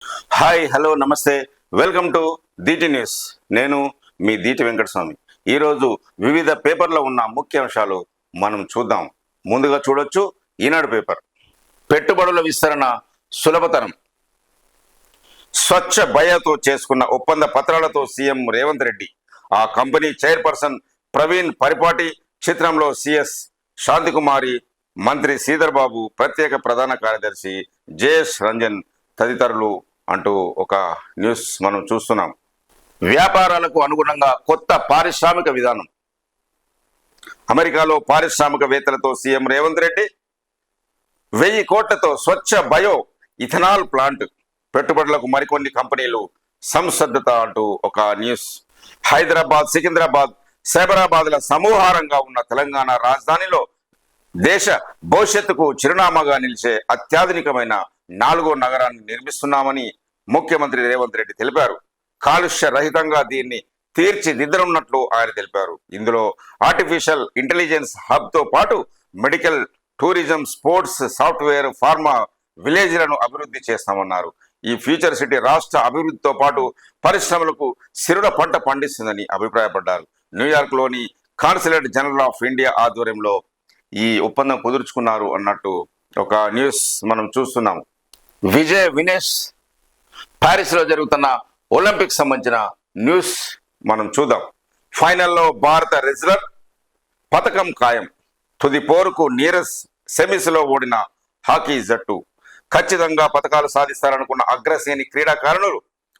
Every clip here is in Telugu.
హాయ్ హలో నమస్తే వెల్కమ్ టు దీటి న్యూస్. నేను మీ దీటి వెంకటస్వామి. ఈరోజు వివిధ పేపర్లో ఉన్న ముఖ్యాంశాలు మనం చూద్దాం. ముందుగా చూడొచ్చు ఈనాడు పేపర్. పెట్టుబడుల విస్తరణ సులభతరం, స్వచ్ఛ భయతో చేసుకున్న ఒప్పంద పత్రాలతో సీఎం రేవంత్ రెడ్డి, ఆ కంపెనీ చైర్పర్సన్ ప్రవీణ్ పరిపాటి, చిత్రంలో సిఎస్ శాంతికుమారి, మంత్రి శ్రీధర్ బాబు, ప్రత్యేక ప్రధాన కార్యదర్శి జేఎస్ రంజన్ తదితరులు అంటూ ఒక న్యూస్ మనం చూస్తున్నాం. వ్యాపారాలకు అనుగుణంగా కొత్త పారిశ్రామిక విధానం. అమెరికాలో పారిశ్రామికవేత్తలతో సీఎం రేవంత్ రెడ్డి 1000 కోట్లతో స్వచ్ఛ బయో ఇథనాల్ ప్లాంట్ పెట్టుబడులకు మరికొన్ని కంపెనీలు సంసిద్ధత అంటూ ఒక న్యూస్. హైదరాబాద్, సికింద్రాబాద్, సైబరాబాద్ల సమూహారంగా ఉన్న తెలంగాణ రాజధానిలో దేశ భవిష్యత్తుకు చిరునామాగా నిలిచే అత్యాధునికమైన 4వ నగరాన్ని నిర్మిస్తున్నామని ముఖ్యమంత్రి రేవంత్ రెడ్డి తెలిపారు. కాలుష్య రహితంగా దీన్ని తీర్చిదిద్దనున్నట్లు ఆయన తెలిపారు. ఇందులో ఆర్టిఫిషియల్ ఇంటెలిజెన్స్ హబ్ తో పాటు medical, tourism, sports, software, pharma విలేజ్లను అభివృద్ధి చేస్తామన్నారు. ఈ ఫ్యూచర్ సిటీ రాష్ట్ర అభివృద్ధితో పాటు పరిశ్రమలకు సిరుల పంట పండిస్తుందని అభిప్రాయపడ్డారు. న్యూయార్క్లోని కాన్సులేట్ జనరల్ ఆఫ్ ఇండియా ఆధ్వర్యంలో ఈ ఒప్పందం కుదుర్చుకున్నారు అన్నట్టు ఒక న్యూస్ మనం చూస్తున్నాము. వినేష్ ప్యారిస్ లో జరుగుతున్న ఒలింపిక్స్ సంబంధించిన న్యూస్ మనం చూద్దాం. ఫైనల్లో భారత రెజ్లర్ పతకం ఖాయం. తుది పోరుకు నీరజ్ సెమీస్ లో ఓడిన హాకీ జట్టు ఖచ్చితంగా పతకాలు సాధిస్తారనుకున్న అగ్రశ్రేణి క్రీడాకారులు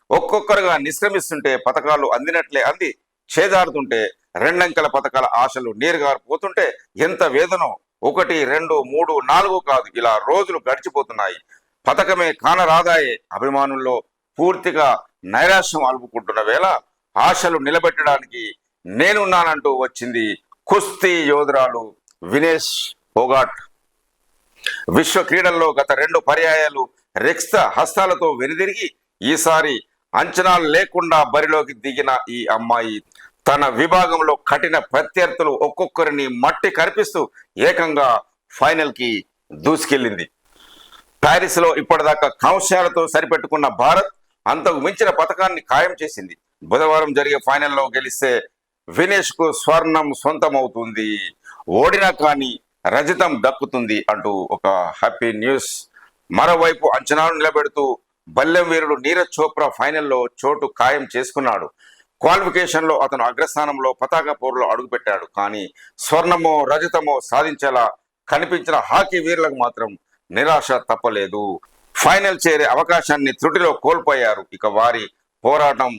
ఒక్కొక్కరుగా నిష్క్రమిస్తుంటే పతకాలు అందినట్లే అంది చేజారుతుంటే 2 అంకెల పతకాల ఆశలు నీరుగారిపోతుంటే ఎంత వేదనో. 1, 2, 3, 4 కాదు, ఇలా రోజులు గడిచిపోతున్నాయి. పతకమే కానరాదాయే. అభిమానుల్లో పూర్తిగా నైరాశ్యం అలుపుకుంటున్న వేళ ఆశలు నిలబెట్టడానికి నేనున్నానంటూ వచ్చింది కుస్తీ యోధురాలు వినేష్ ఫోగాట్. విశ్వ క్రీడల్లో గత 2 పర్యాయాలు రిక్త హస్తాలతో వెనుదిరిగి ఈసారి అంచనాలు లేకుండా బరిలోకి దిగిన ఈ అమ్మాయి తన విభాగంలో కఠిన ప్రత్యర్థులు ఒక్కొక్కరిని మట్టి కరిపిస్తూ ఏకంగా ఫైనల్ కి దూసుకెళ్లింది. ప్యారిస్ లో ఇప్పటిదాకా కాంస్యాలతో సరిపెట్టుకున్న భారత్ అంతకు మించిన పథకాన్ని ఖాయం చేసింది. బుధవారం జరిగే ఫైనల్లో గెలిస్తే వినేష్ కు స్వర్ణం సొంతమవుతుంది, ఓడినా కానీ రజతం దక్కుతుంది అంటూ ఒక హ్యాపీ న్యూస్. మరోవైపు అంచనాలు నిలబెడుతూ బల్లెం వీరుడు నీరజ్ చోప్రా ఫైనల్లో చోటు ఖాయం చేసుకున్నాడు. క్వాలిఫికేషన్ లో అతను అగ్రస్థానంలో పతాక పోరులో అడుగుపెట్టాడు. కానీ స్వర్ణమో రజతమో సాధించేలా కనిపించిన హాకీ వీరులకు మాత్రం నిరాశ తప్పలేదు. ఫైనల్ చేరే అవకాశాన్ని త్రుటిలో కోల్పోయారు. ఇక వారి పోరాటం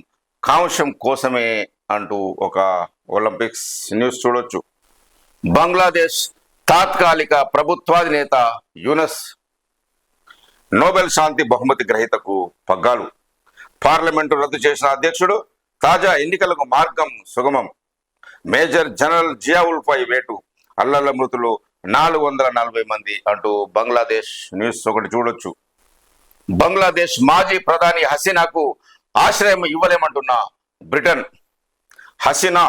కాంస్యం కోసమే అంటూ ఒక ఒలింపిక్స్ న్యూస్ చూడొచ్చు. బంగ్లాదేశ్ తాత్కాలిక ప్రభుత్వాధినేత యూనస్ నోబెల్ శాంతి బహుమతి గ్రహీతకు పగ్గాలు. పార్లమెంటు రద్దు చేసిన అధ్యక్షుడు తాజా ఎన్నికలకు మార్గం సుగమం. మేజర్ జనరల్ జియావుల్ పై వేటు. అల్లర్ల మృతులు 440 మంది అంటూ బంగ్లాదేశ్ న్యూస్ ఒకటి చూడొచ్చు. బంగ్లాదేశ్ మాజీ ప్రధాని హసీనాకు ఆశ్రయం ఇవ్వలేమంటున్న బ్రిటన్. హసీనా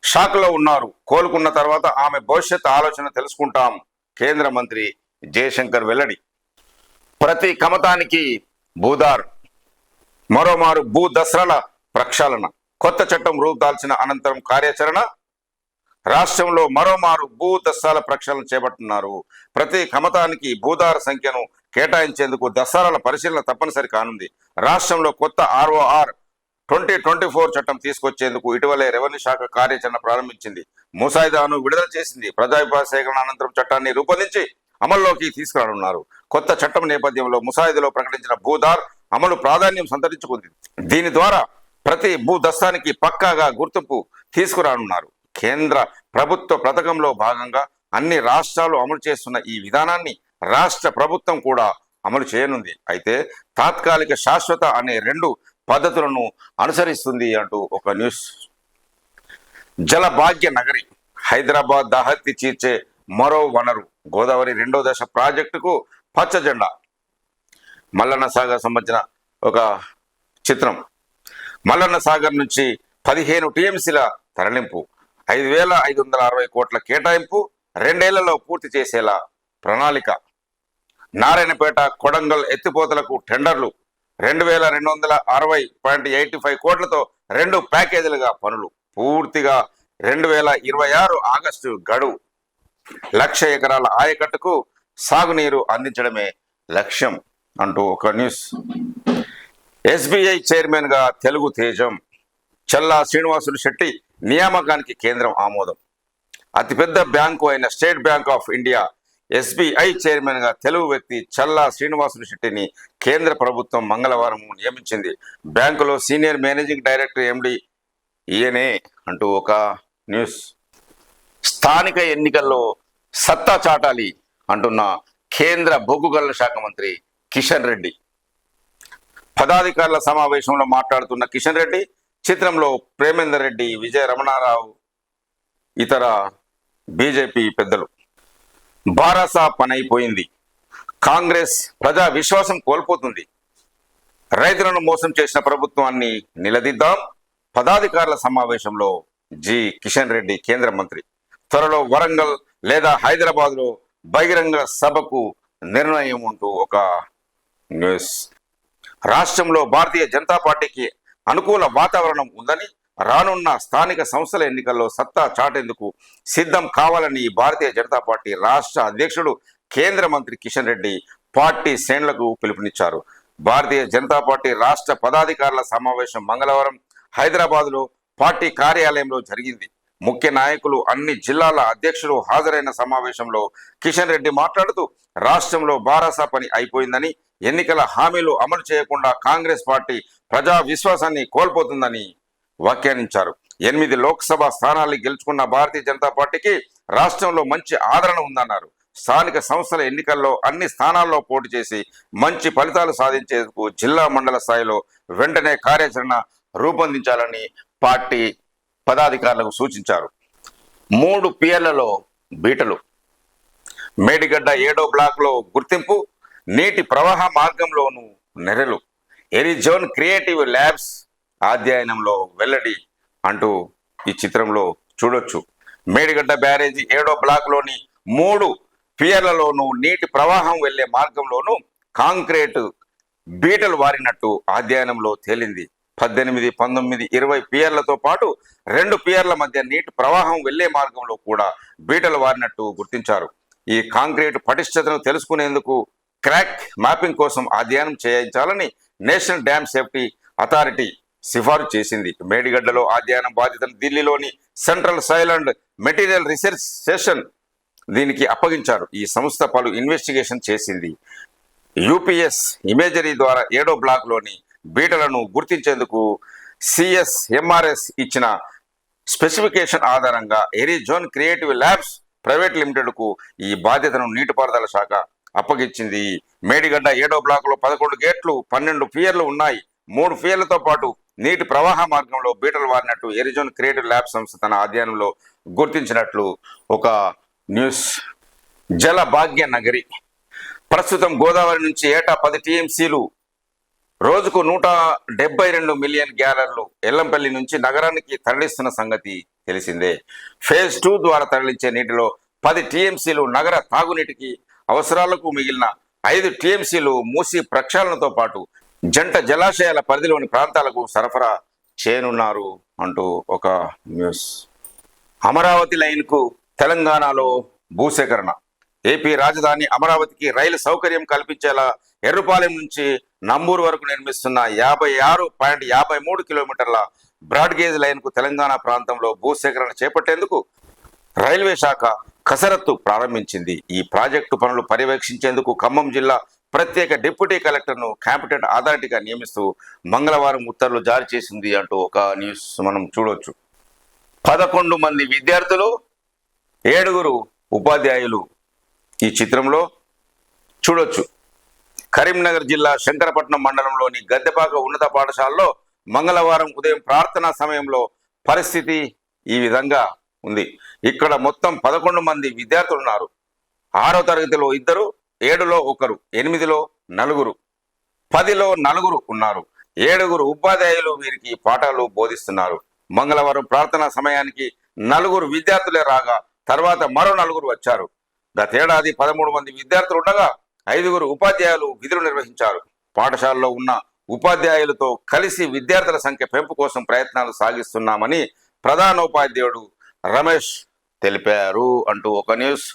షాక్ లో ఉన్నారు. కోలుకున్న తర్వాత ఆమె భవిష్యత్ ఆలోచన తెలుసుకుంటాం, కేంద్ర మంత్రి జయశంకర్ వెల్లడి. ప్రతి కమతానికి భూదార్. మరోమారు భూ దసరాల ప్రక్షాళన. కొత్త చట్టం రూపుదాల్చిన అనంతరం కార్యాచరణ. రాష్ట్రంలో మరోమారు భూ దసరాల ప్రక్షాళన చేపడుతున్నారు. ప్రతి కమతానికి భూదార సంఖ్యను కేటాయించేందుకు దసరాల పరిశీలన తప్పనిసరి కానుంది. రాష్ట్రంలో కొత్త ROR 2024 చట్టం తీసుకొచ్చేందుకు ఇటీవలే రెవెన్యూ శాఖ కార్యాచరణ ప్రారంభించింది. ముసాయిదాను విడుదల చేసింది. ప్రజాభిప్రాయ సేకరణ అనంతరం చట్టాన్ని రూపొందించి అమల్లోకి తీసుకురానున్నారు. కొత్త చట్టం నేపథ్యంలో ముసాయిదాలో ప్రకటించిన భూదార్ అమలు ప్రాధాన్యం సంతరించుకుంది. దీని ద్వారా ప్రతి భూ దస్తానికి పక్కాగా గుర్తింపు తీసుకురానున్నారు. కేంద్ర ప్రభుత్వ పథకంలో భాగంగా అన్ని రాష్ట్రాలు అమలు చేస్తున్న ఈ విధానాన్ని రాష్ట్ర ప్రభుత్వం కూడా అమలు చేయనుంది. అయితే తాత్కాలిక, శాశ్వత అనే 2 పద్ధతులను అనుసరిస్తుంది అంటూ ఒక న్యూస్. జలభాగ్య నగరి. హైదరాబాద్ దాహత్తి తీర్చే మరో వనరు. గోదావరి 2వ దశ ప్రాజెక్టుకు పచ్చ జెండా. మల్లన్న సాగర్ సంబంధించిన ఒక చిత్రం. మల్లన్న సాగర్ నుంచి 15 టీఎంసీల తరలింపు, 5,560 కోట్ల కేటాయింపు, 2 ఏళ్లలో పూర్తి చేసేలా ప్రణాళిక. నారాయణపేట, కొడంగల్ ఎత్తిపోతలకు టెండర్లు. 2260.85 కోట్లతో 2 ప్యాకేజీలుగా పనులు పూర్తిగా 2026 ఆగస్టు గడువు. 1,00,000 ఎకరాల ఆయకట్టుకు సాగునీరు అందించడమే లక్ష్యం అంటూ ఒక న్యూస్. ఎస్బీఐ చైర్మన్ గా తెలుగు తేజం చల్లా శ్రీనివాసులు శెట్టి నియామకానికి కేంద్రం ఆమోదం. అతిపెద్ద బ్యాంకు అయిన state bank of India SBI chairman గా తెలుగు వ్యక్తి చల్లా శ్రీనివాసులు శెట్టిని కేంద్ర ప్రభుత్వం మంగళవారం నియమించింది. బ్యాంకులో సీనియర్ మేనేజింగ్ డైరెక్టర్ ఎండి ఈయనే అంటూ ఒక న్యూస్. స్థానిక ఎన్నికల్లో సత్తా చాటాలి అంటున్న కేంద్ర బొగ్గు గనుల శాఖ మంత్రి కిషన్ రెడ్డి. పదాధికారుల సమావేశంలో మాట్లాడుతున్న కిషన్ రెడ్డి చిత్రంలో ప్రేమేందర్ రెడ్డి, విజయ రమణారావు, ఇతర బీజేపీ పెద్దలు. బారాసా పనైపోయింది, కాంగ్రెస్ ప్రజా విశ్వాసం కోల్పోతుంది, రైతులను మోసం చేసిన ప్రభుత్వాన్ని నిలదీద్దాం. పదాధికారుల సమావేశంలో కిషన్ రెడ్డి కేంద్ర మంత్రి. త్వరలో వరంగల్ లేదా హైదరాబాద్లో బహిరంగ సభకు నిర్ణయం ఉంటూ ఒక న్యూస్. రాష్ట్రంలో భారతీయ జనతా పార్టీకి అనుకూల వాతావరణం ఉందని, రానున్న స్థానిక సంస్థల ఎన్నికల్లో సత్తా చాటేందుకు సిద్ధం కావాలని భారతీయ జనతా పార్టీ రాష్ట్ర అధ్యక్షుడు కేంద్ర మంత్రి కిషన్ రెడ్డి పార్టీ శ్రేణులకు పిలుపునిచ్చారు. భారతీయ జనతా పార్టీ రాష్ట్ర పదాధికారుల సమావేశం మంగళవారం హైదరాబాద్లో పార్టీ కార్యాలయంలో జరిగింది. ముఖ్య నాయకులు, అన్ని జిల్లాల అధ్యక్షులు హాజరైన సమావేశంలో కిషన్ రెడ్డి మాట్లాడుతూ రాష్ట్రంలో బారాసా పని అయిపోయిందని, ఎన్నికల హామీలు అమలు చేయకుండా కాంగ్రెస్ పార్టీ ప్రజా విశ్వాసాన్ని కోల్పోతుందని వ్యాఖ్యానించారు. 8 లోక్సభ స్థానాలు గెలుచుకున్న భారతీయ జనతా పార్టీకి రాష్ట్రంలో మంచి ఆదరణ ఉందన్నారు. స్థానిక సంస్థల ఎన్నికల్లో అన్ని స్థానాల్లో పోటీ చేసి మంచి ఫలితాలు సాధించేందుకు జిల్లా మండల స్థాయిలో వెంటనే కార్యాచరణ రూపొందించాలని పార్టీ పదాధికారులకు సూచించారు. 3 పిఎల్లలో బీటలు. మేడిగడ్డ 7వ బ్లాక్లో గుర్తింపు, నీటి ప్రవాహ మార్గంలోనూ నెరలు, ఎరిజోన్ క్రియేటివ్ ల్యాబ్స్ అధ్యయనంలో వెల్లడి అంటూ ఈ చిత్రంలో చూడొచ్చు. మేడిగడ్డ బ్యారేజీ 7వ బ్లాక్లోని 3 పియర్లలోనూ నీటి ప్రవాహం వెళ్లే మార్గంలోనూ కాంక్రీట్ బీటలు వారినట్టు అధ్యయనంలో తేలింది. 18, 19, 20 పియర్లతో పాటు 2 పియర్ల మధ్య నీటి ప్రవాహం వెళ్లే మార్గంలో కూడా బీటలు వారినట్టు గుర్తించారు. ఈ కాంక్రీట్ పటిష్టతను తెలుసుకునేందుకు క్రాక్ మ్యాపింగ్ కోసం అధ్యయనం చేయించాలని నేషనల్ డ్యామ్ సేఫ్టీ అథారిటీ సిఫారసు చేసింది. మేడిగడ్డలో అధ్యయనం బాధ్యతను ఢిల్లీలోని central soil and material research station దీనికి అప్పగించారు. ఈ సంస్థ పలు ఇన్వెస్టిగేషన్ చేసింది. యూపీఎస్ ఇమేజరీ ద్వారా 7వ బ్లాక్లోని బీటలను గుర్తించేందుకు సిఎస్ఎంఆర్ఎస్ ఇచ్చిన స్పెసిఫికేషన్ ఆధారంగా ఎరిజోన్ క్రియేటివ్ ల్యాబ్స్ ప్రైవేట్ లిమిటెడ్కు ఈ బాధ్యతను నీటిపారుదల శాఖ అప్పగించింది. మేడిగడ్డ 7వ బ్లాక్లో 11 గేట్లు, 12 పియర్లు ఉన్నాయి. 3 పియర్లతో పాటు నీటి ప్రవాహ మార్గంలో బీటలు వారినట్టు ఎరిజోన్ క్రియేటివ్ ల్యాబ్ సంస్థ తన అధ్యయనంలో గుర్తించినట్లు ఒక న్యూస్. జల భాగ్య నగరి. ప్రస్తుతం గోదావరి నుంచి ఏటా 10 టీఎంసీలు, రోజుకు 172 మిలియన్ గ్యాలన్లు ఎల్లంపల్లి నుంచి నగరానికి తరలిస్తున్న సంగతి తెలిసిందే. ఫేజ్ 2 ద్వారా తరలించే నీటిలో 10 టీఎంసీలు నగర తాగునీటికి అవసరాలకు, మిగిలిన 5 టీఎంసీలు మూసి ప్రక్షాళనతో పాటు జంట జలాశయాల పరిధిలోని ప్రాంతాలకు సరఫరా చేయనున్నారు అంటూ ఒక న్యూస్. అమరావతి లైన్కు తెలంగాణలో భూసేకరణ. ఏపీ రాజధాని అమరావతికి రైలు సౌకర్యం కల్పించేలా ఎర్రుపాలెం నుంచి నంబూరు వరకు నిర్మిస్తున్న 56.53 కిలోమీటర్ల బ్రాడ్గేజ్ లైన్కు తెలంగాణ ప్రాంతంలో భూసేకరణ చేపట్టేందుకు రైల్వే శాఖ కసరత్తు ప్రారంభించింది. ఈ ప్రాజెక్టు పనులు పర్యవేక్షించేందుకు ఖమ్మం జిల్లా ప్రత్యేక డిప్యూటీ కలెక్టర్ను కాంపిటెంట్ అథారిటీగా నియమిస్తూ మంగళవారం ఉత్తర్వులు జారీ చేసింది అంటూ ఒక న్యూస్ మనం చూడొచ్చు. 11 మంది విద్యార్థులు, 7 ఉపాధ్యాయులు ఈ చిత్రంలో చూడొచ్చు. కరీంనగర్ జిల్లా శంకరపట్నం మండలంలోని గద్దెపాక ఉన్నత పాఠశాలలో మంగళవారం ఉదయం ప్రార్థనా సమయంలో పరిస్థితి ఈ విధంగా ఉంది. ఇక్కడ మొత్తం 11 మంది విద్యార్థులు ఉన్నారు. 6వ తరగతిలో 2, 7లో 1, 8లో 4, 10లో 4 ఉన్నారు. 7 ఉపాధ్యాయులు వీరికి పాఠాలు బోధిస్తున్నారు. మంగళవారం ప్రార్థనా సమయానికి 4 విద్యార్థులే రాగా తర్వాత మరో 4 వచ్చారు. గతేడాది 13 మంది విద్యార్థులు ఉండగా 5 ఉపాధ్యాయులు విధులు నిర్వహించారు. పాఠశాలలో ఉన్న ఉపాధ్యాయులతో కలిసి విద్యార్థుల సంఖ్య పెంపు కోసం ప్రయత్నాలు సాగిస్తున్నామని ప్రధానోపాధ్యాయుడు రమేష్ తెలిపారు అంటూ ఒక న్యూస్.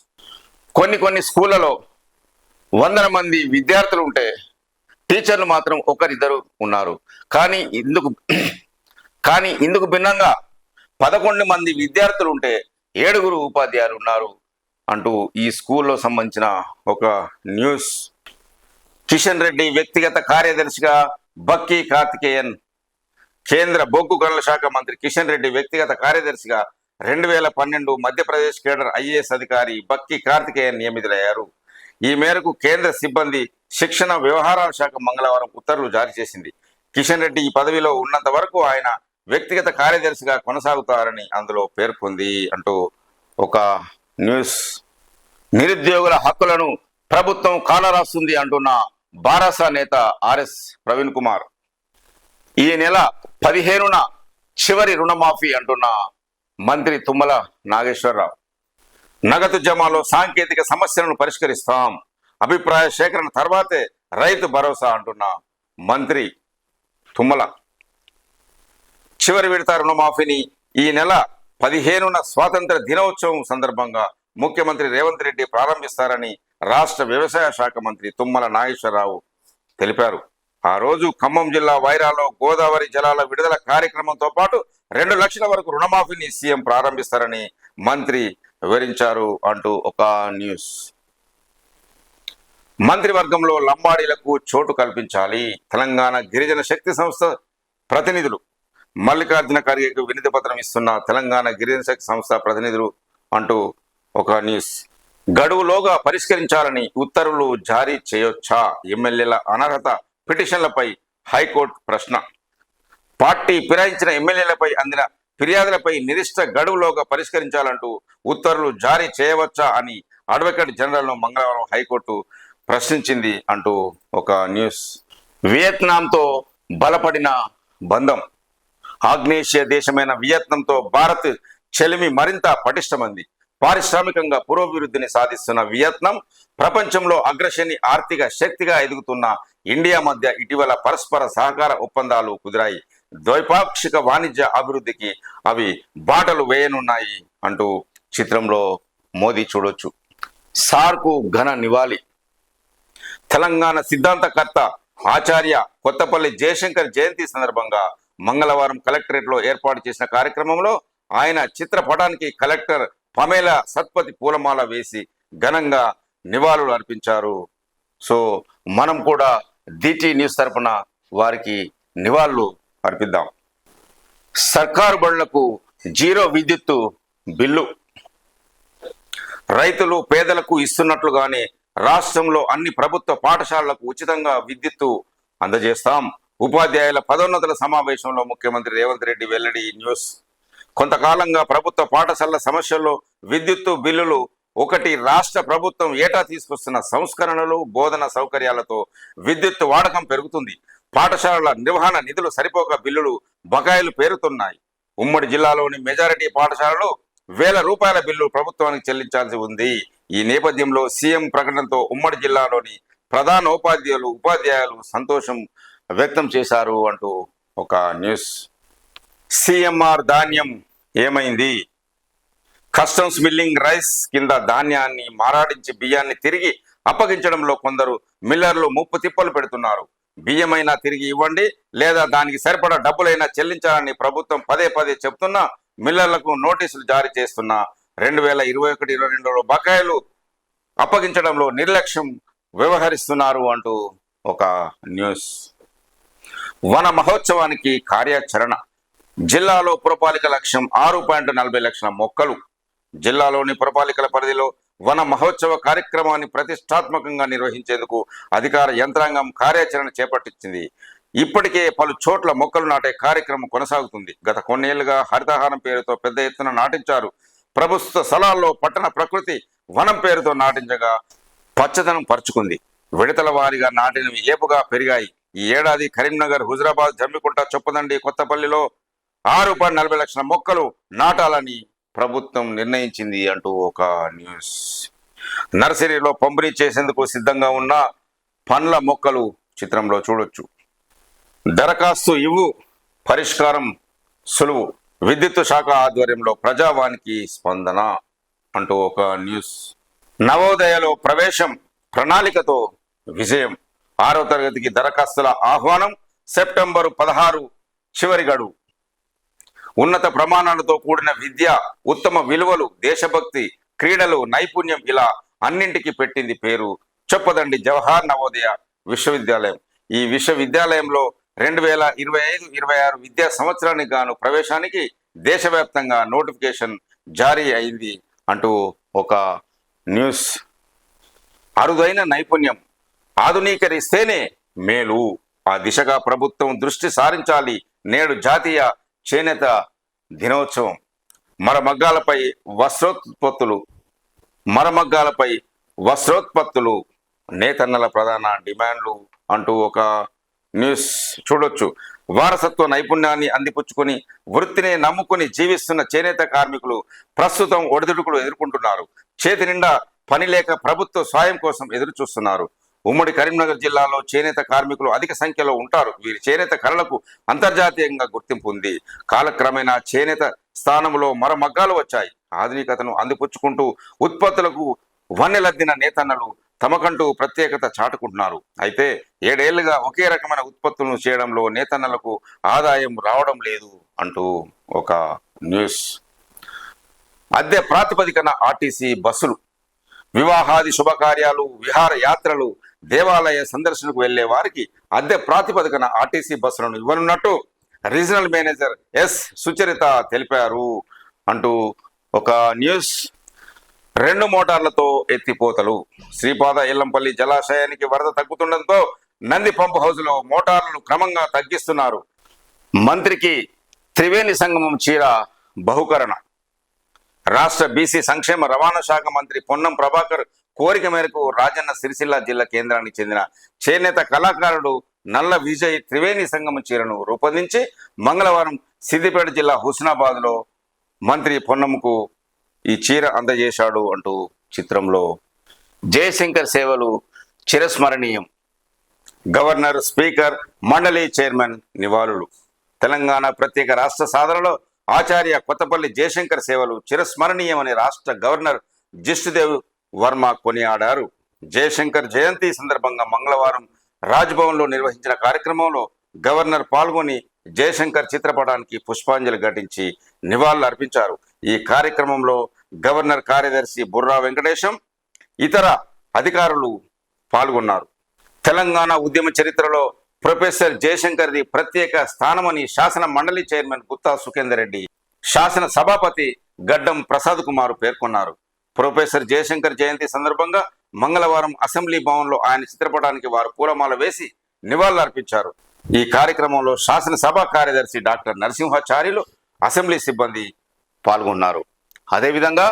కొన్ని స్కూళ్లలో 100 మంది విద్యార్థులు ఉంటే టీచర్లు మాత్రం ఒకరిద్దరు ఉన్నారు. కానీ ఇందుకు భిన్నంగా 11 మంది విద్యార్థులు ఉంటే 7 ఉపాధ్యాయులు ఉన్నారు అంటూ ఈ స్కూల్లో సంబంధించిన ఒక న్యూస్. కిషన్ రెడ్డి వ్యక్తిగత కార్యదర్శిగా బక్కి కార్తికేయన్. కేంద్ర బొగ్గు గనుల శాఖ మంత్రి కిషన్ రెడ్డి వ్యక్తిగత కార్యదర్శిగా 2012 మధ్యప్రదేశ్ కేడర్ ఐఏఎస్ అధికారి బక్కి కార్తికేయన్ నియమితులయ్యారు. ఈ మేరకు కేంద్ర సిబ్బంది శిక్షణ వ్యవహారాల శాఖ మంగళవారం ఉత్తర్వులు జారీ చేసింది. కిషన్ రెడ్డి ఈ పదవిలో ఉన్నంత వరకు ఆయన వ్యక్తిగత కార్యదర్శిగా కొనసాగుతారని అందులో పేర్కొంది అంటూ ఒక న్యూస్. నిరుద్యోగుల హక్కులను ప్రభుత్వం కాలరాస్తుంది అంటున్న బారాసా నేత ఆర్ఎస్ ప్రవీణ్ కుమార్. ఈ నెల 15న చివరి రుణమాఫీ అంటున్న మంత్రి తుమ్మల నాగేశ్వరరావు. నగదు జమాలో సాంకేతిక సమస్యలను పరిష్కరిస్తాం, అభిప్రాయ సేకరణ తర్వాతే రైతు భరోసా అంటున్న మంత్రి తుమ్మల. చివరి విడత రుణమాఫీని ఈ నెల 15న స్వాతంత్ర దినోత్సవం సందర్భంగా ముఖ్యమంత్రి రేవంత్ రెడ్డి ప్రారంభిస్తారని రాష్ట్ర వ్యవసాయ శాఖ మంత్రి తుమ్మల నాగేశ్వరరావు తెలిపారు. ఆ రోజు ఖమ్మం జిల్లా వైరాలో గోదావరి జలాల విడుదల కార్యక్రమంతో పాటు 2 లక్షల వరకు రుణమాఫీని సీఎం ప్రారంభిస్తారని మంత్రి వివరించారు అంటూ ఒక న్యూస్. మంత్రివర్గంలో లంబాడీలకు చోటు కల్పించాలి. తెలంగాణ గిరిజన శక్తి సంస్థ ప్రతినిధులు మల్లికార్జున ఖర్గేకు వినతి పత్రం ఇస్తున్న తెలంగాణ గిరిజన శక్తి సంస్థ ప్రతినిధులు అంటూ ఒక న్యూస్. గడువులోగా పరిష్కరించాలని ఉత్తర్వులు జారీ చేయొచ్చా? ఎమ్మెల్యేల అనర్హత పిటిషన్లపై హైకోర్టు ప్రశ్న. పార్టీ ఫిరాయించిన ఎమ్మెల్యేలపై అందిన ఫిర్యాదులపై నిర్దిష్ట గడువులోగా పరిష్కరించాలంటూ ఉత్తర్వులు జారీ చేయవచ్చా అని అడ్వకేట్ జనరల్ను మంగళవారం హైకోర్టు ప్రశ్నించింది అంటూ ఒక న్యూస్. వియత్నాంతో బలపడిన బంధం. ఆగ్నేషియా దేశమైన వియత్నంతో భారత్ చెలిమి మరింత పటిష్టమంది. పారిశ్రామికంగా పురోభివృద్ధిని సాధిస్తున్న వియత్నాం ప్రపంచంలో అగ్రశ్రేణి ఆర్థిక శక్తిగా ఎదుగుతున్న ఇండియా మధ్య ఇటీవల పరస్పర సహకార ఒప్పందాలు కుదిరాయి. ద్వైపాక్షిక వాణిజ్య అభివృద్ధికి అవి బాటలు వేయనున్నాయి అంటూ చిత్రంలో మోదీ చూడొచ్చు. సార్కు ఘన నివాళి. తెలంగాణ సిద్ధాంతకర్త ఆచార్య కొత్తపల్లి జయశంకర్ జయంతి సందర్భంగా మంగళవారం కలెక్టరేట్లో ఏర్పాటు చేసిన కార్యక్రమంలో ఆయన చిత్రపటానికి కలెక్టర్ పమేలా సత్పతి పూలమాల వేసి ఘనంగా నివాళులు అర్పించారు. సో మనం కూడా డిటి న్యూస్ తరపున వారికి నివాళులు అర్పిద్దాం. సర్కారు బడులకు 0 విద్యుత్తు బిల్లు. రైతులు పేదలకు ఇస్తున్నట్లుగానే రాష్ట్రంలో అన్ని ప్రభుత్వ పాఠశాలలకు ఉచితంగా విద్యుత్తు అందజేస్తాం. ఉపాధ్యాయుల పదోన్నతుల సమావేశంలో ముఖ్యమంత్రి రేవంత్ రెడ్డి వెల్లడి న్యూస్. కొంతకాలంగా ప్రభుత్వ పాఠశాలల సమస్యల్లో విద్యుత్తు బిల్లులు ఒకటి. రాష్ట్ర ప్రభుత్వం ఏటా తీసుకొస్తున్న సంస్కరణలు బోధన సౌకర్యాలతో విద్యుత్తు వాడకం పెరుగుతుంది. పాఠశాలల నిర్వహణ నిధులు సరిపోక బిల్లులు బకాయిలు పేరుతున్నాయి. ఉమ్మడి జిల్లాలోని మెజారిటీ పాఠశాలలు వేల రూపాయల బిల్లు ప్రభుత్వానికి చెల్లించాల్సి ఉంది. ఈ నేపథ్యంలో సీఎం ప్రకటనతో ఉమ్మడి జిల్లాలోని ఉపాధ్యాయులు సంతోషం వ్యక్తం చేశారు అంటూ ఒక న్యూస్. సిఎంఆర్ ధాన్యం ఏమైంది? కస్టమ్స్ మిల్లింగ్ రైస్ కింద ధాన్యాన్ని మారాడించి బియ్యాన్ని తిరిగి అప్పగించడంలో కొందరు మిల్లర్లు ముప్పు తిప్పలు పెడుతున్నారు. బియ్యమైనా తిరిగి ఇవ్వండి లేదా దానికి సరిపడా డబ్బులైనా చెల్లించాలని ప్రభుత్వం పదే చెప్తున్నా మిల్లర్లకు నోటీసులు జారీ చేస్తున్నా 2021-22లో బకాయిలు అప్పగించడంలో నిర్లక్ష్యం వ్యవహరిస్తున్నారు అంటూ ఒక న్యూస్. వన మహోత్సవానికి కార్యాచరణ. జిల్లాలో పురపాలిక లక్ష్యం 6.40 లక్షల మొక్కలు. జిల్లాలోని పురపాలికల పరిధిలో వన మహోత్సవ కార్యక్రమాన్ని ప్రతిష్టాత్మకంగా నిర్వహించేందుకు అధికార యంత్రాంగం కార్యాచరణ చేపట్టించింది. ఇప్పటికే పలు చోట్ల మొక్కలు నాటే కార్యక్రమం కొనసాగుతుంది. గత కొన్నేళ్లుగా హరితహారం పేరుతో పెద్ద ఎత్తున నాటించారు. ప్రభుత్వ స్థలాల్లో పట్టణ ప్రకృతి వనం పేరుతో నాటించగా పచ్చదనం పరుచుకుంది. విడతల వారీగా నాటినవి ఏపుగా పెరిగాయి. ఈ ఏడాది కరీంనగర్, హుజరాబాద్, జమ్మికుంట, చొప్పదండి, కొత్తపల్లిలో 6.40 లక్షల మొక్కలు నాటాలని ప్రభుత్వం నిర్ణయించింది అంటూ ఒక న్యూస్. నర్సరీలో పంపిణీ చేసేందుకు సిద్ధంగా ఉన్న పండ్ల మొక్కలు చిత్రంలో చూడొచ్చు. దరఖాస్తు ఇవ్వు, పరిష్కారం సులువు. విద్యుత్ శాఖ ఆధ్వర్యంలో ప్రజావానికి స్పందన అంటూ ఒక న్యూస్. నవోదయలో ప్రవేశం ప్రణాళికతో విజయం. 6వ తరగతికి దరఖాస్తుల ఆహ్వానం సెప్టెంబరు 16 చివరి గడువు. ఉన్నత ప్రమాణాలతో కూడిన విద్య, ఉత్తమ విలువలు, దేశభక్తి, క్రీడలు, నైపుణ్యం ఇలా అన్నింటికి పెట్టింది పేరు చొప్పదండి జవహర్ నవోదయ విశ్వవిద్యాలయం. ఈ విశ్వవిద్యాలయంలో 2025-26 విద్యా సంవత్సరానికి గాను ప్రవేశానికి దేశవ్యాప్తంగా నోటిఫికేషన్ జారీ అయింది అంటూ ఒక న్యూస్. అరుదైన నైపుణ్యం ఆధునీకరిస్తేనే మేలు. ఆ దిశగా ప్రభుత్వం దృష్టి సారించాలి. నేడు జాతీయ చేనేత దినోత్సవం. మరమగ్గాలపై వస్త్రోత్పత్తులు నేతన్నల ప్రధాన డిమాండ్లు అంటూ ఒక న్యూస్ చూడొచ్చు. వారసత్వ నైపుణ్యాన్ని అందిపుచ్చుకొని వృత్తిని నమ్ముకుని జీవిస్తున్న చేనేత కార్మికులు ప్రస్తుతం ఒడిదుడుకులు ఎదుర్కొంటున్నారు. చేతి నిండా పని లేక ప్రభుత్వ సాయం కోసం ఎదురు చూస్తున్నారు. ఉమ్మడి కరీంనగర్ జిల్లాలో చేనేత కార్మికులు అధిక సంఖ్యలో ఉంటారు. వీరి చేనేత కళలకు అంతర్జాతీయంగా గుర్తింపు ఉంది. కాలక్రమేణా చేనేత స్థానంలో మరమగ్గాలు వచ్చాయి. ఆధునికతను అందిపుచ్చుకుంటూ ఉత్పత్తులకు వన్నెలద్దిన నేతన్నలు తమకంటూ ప్రత్యేకత చాటుకుంటున్నారు. అయితే 7 ఏళ్లుగా ఒకే రకమైన ఉత్పత్తులను చేయడంలో నేతన్నలకు ఆదాయం రావడం లేదు అంటూ ఒక న్యూస్. అద్దె ప్రాతిపదికన ఆర్టీసీ బస్సులు. వివాహాది శుభకార్యాలు, విహార యాత్రలు, దేవాలయ సందర్శనకు వెళ్లే వారికి అద్దె ప్రాతిపదికన ఆర్టీసీ బస్సులను ఇవ్వనున్నట్టు రీజనల్ మేనేజర్ ఎస్ సుచరిత తెలిపారు అంటూ ఒక న్యూస్. 2 మోటార్లతో ఎత్తిపోతలు. శ్రీపాద ఎల్లంపల్లి జలాశయానికి వరద తగ్గుతుండటంతో నంది పంప్ హౌస్లో మోటార్లను క్రమంగా తగ్గిస్తున్నారు. మంత్రికి త్రివేణి సంగమం చీర బహుకరణ. రాష్ట్ర బీసీ సంక్షేమ రవాణా శాఖ మంత్రి పొన్నం ప్రభాకర్ కోరిక మేరకు రాజన్న సిరిసిల్ల జిల్లా కేంద్రానికి చెందిన చేనేత కళాకారుడు నల్ల విజయ్ త్రివేణి సంగమం చీరను రూపొందించి మంగళవారం సిద్దిపేట జిల్లా హుస్నాబాద్ లో మంత్రి పొన్నంకు ఈ చీర అందజేశాడు అంటూ చిత్రంలో. జయశంకర్ సేవలు చిరస్మరణీయం. గవర్నర్, స్పీకర్, మండలి చైర్మన్ నివాళులు. తెలంగాణ ప్రత్యేక రాష్ట్ర సాధనలో ఆచార్య కొత్తపల్లి జయశంకర్ సేవలు చిరస్మరణీయమని రాష్ట్ర గవర్నర్ జిష్ణుదేవ్ వర్మ కొనియాడారు. జయశంకర్ జయంతి సందర్భంగా మంగళవారం రాజ్భవన్లో నిర్వహించిన కార్యక్రమంలో గవర్నర్ పాల్గొని జయశంకర్ చిత్రపటానికి పుష్పాంజలి ఘటించి నివాళులు అర్పించారు. ఈ కార్యక్రమంలో గవర్నర్ కార్యదర్శి బుర్రా వెంకటేశం, ఇతర అధికారులు పాల్గొన్నారు. తెలంగాణ ఉద్యమ చరిత్రలో ప్రొఫెసర్ జయశంకర్ది ప్రత్యేక స్థానమని శాసన మండలి చైర్మన్ గుత్తా సుఖేందర్ రెడ్డి, శాసన సభాపతి గడ్డం ప్రసాద్ కుమార్ పేర్కొన్నారు. ప్రొఫెసర్ జయశంకర్ జయంతి సందర్భంగా మంగళవారం అసెంబ్లీ భవన్లో ఆయన చిత్రపటానికి వారు పూలమాల వేసి నివాళులర్పించారు. ఈ కార్యక్రమంలో శాసనసభ కార్యదర్శి డాక్టర్ నరసింహాచార్యులు, అసెంబ్లీ సిబ్బంది పాల్గొన్నారు. అదేవిధంగా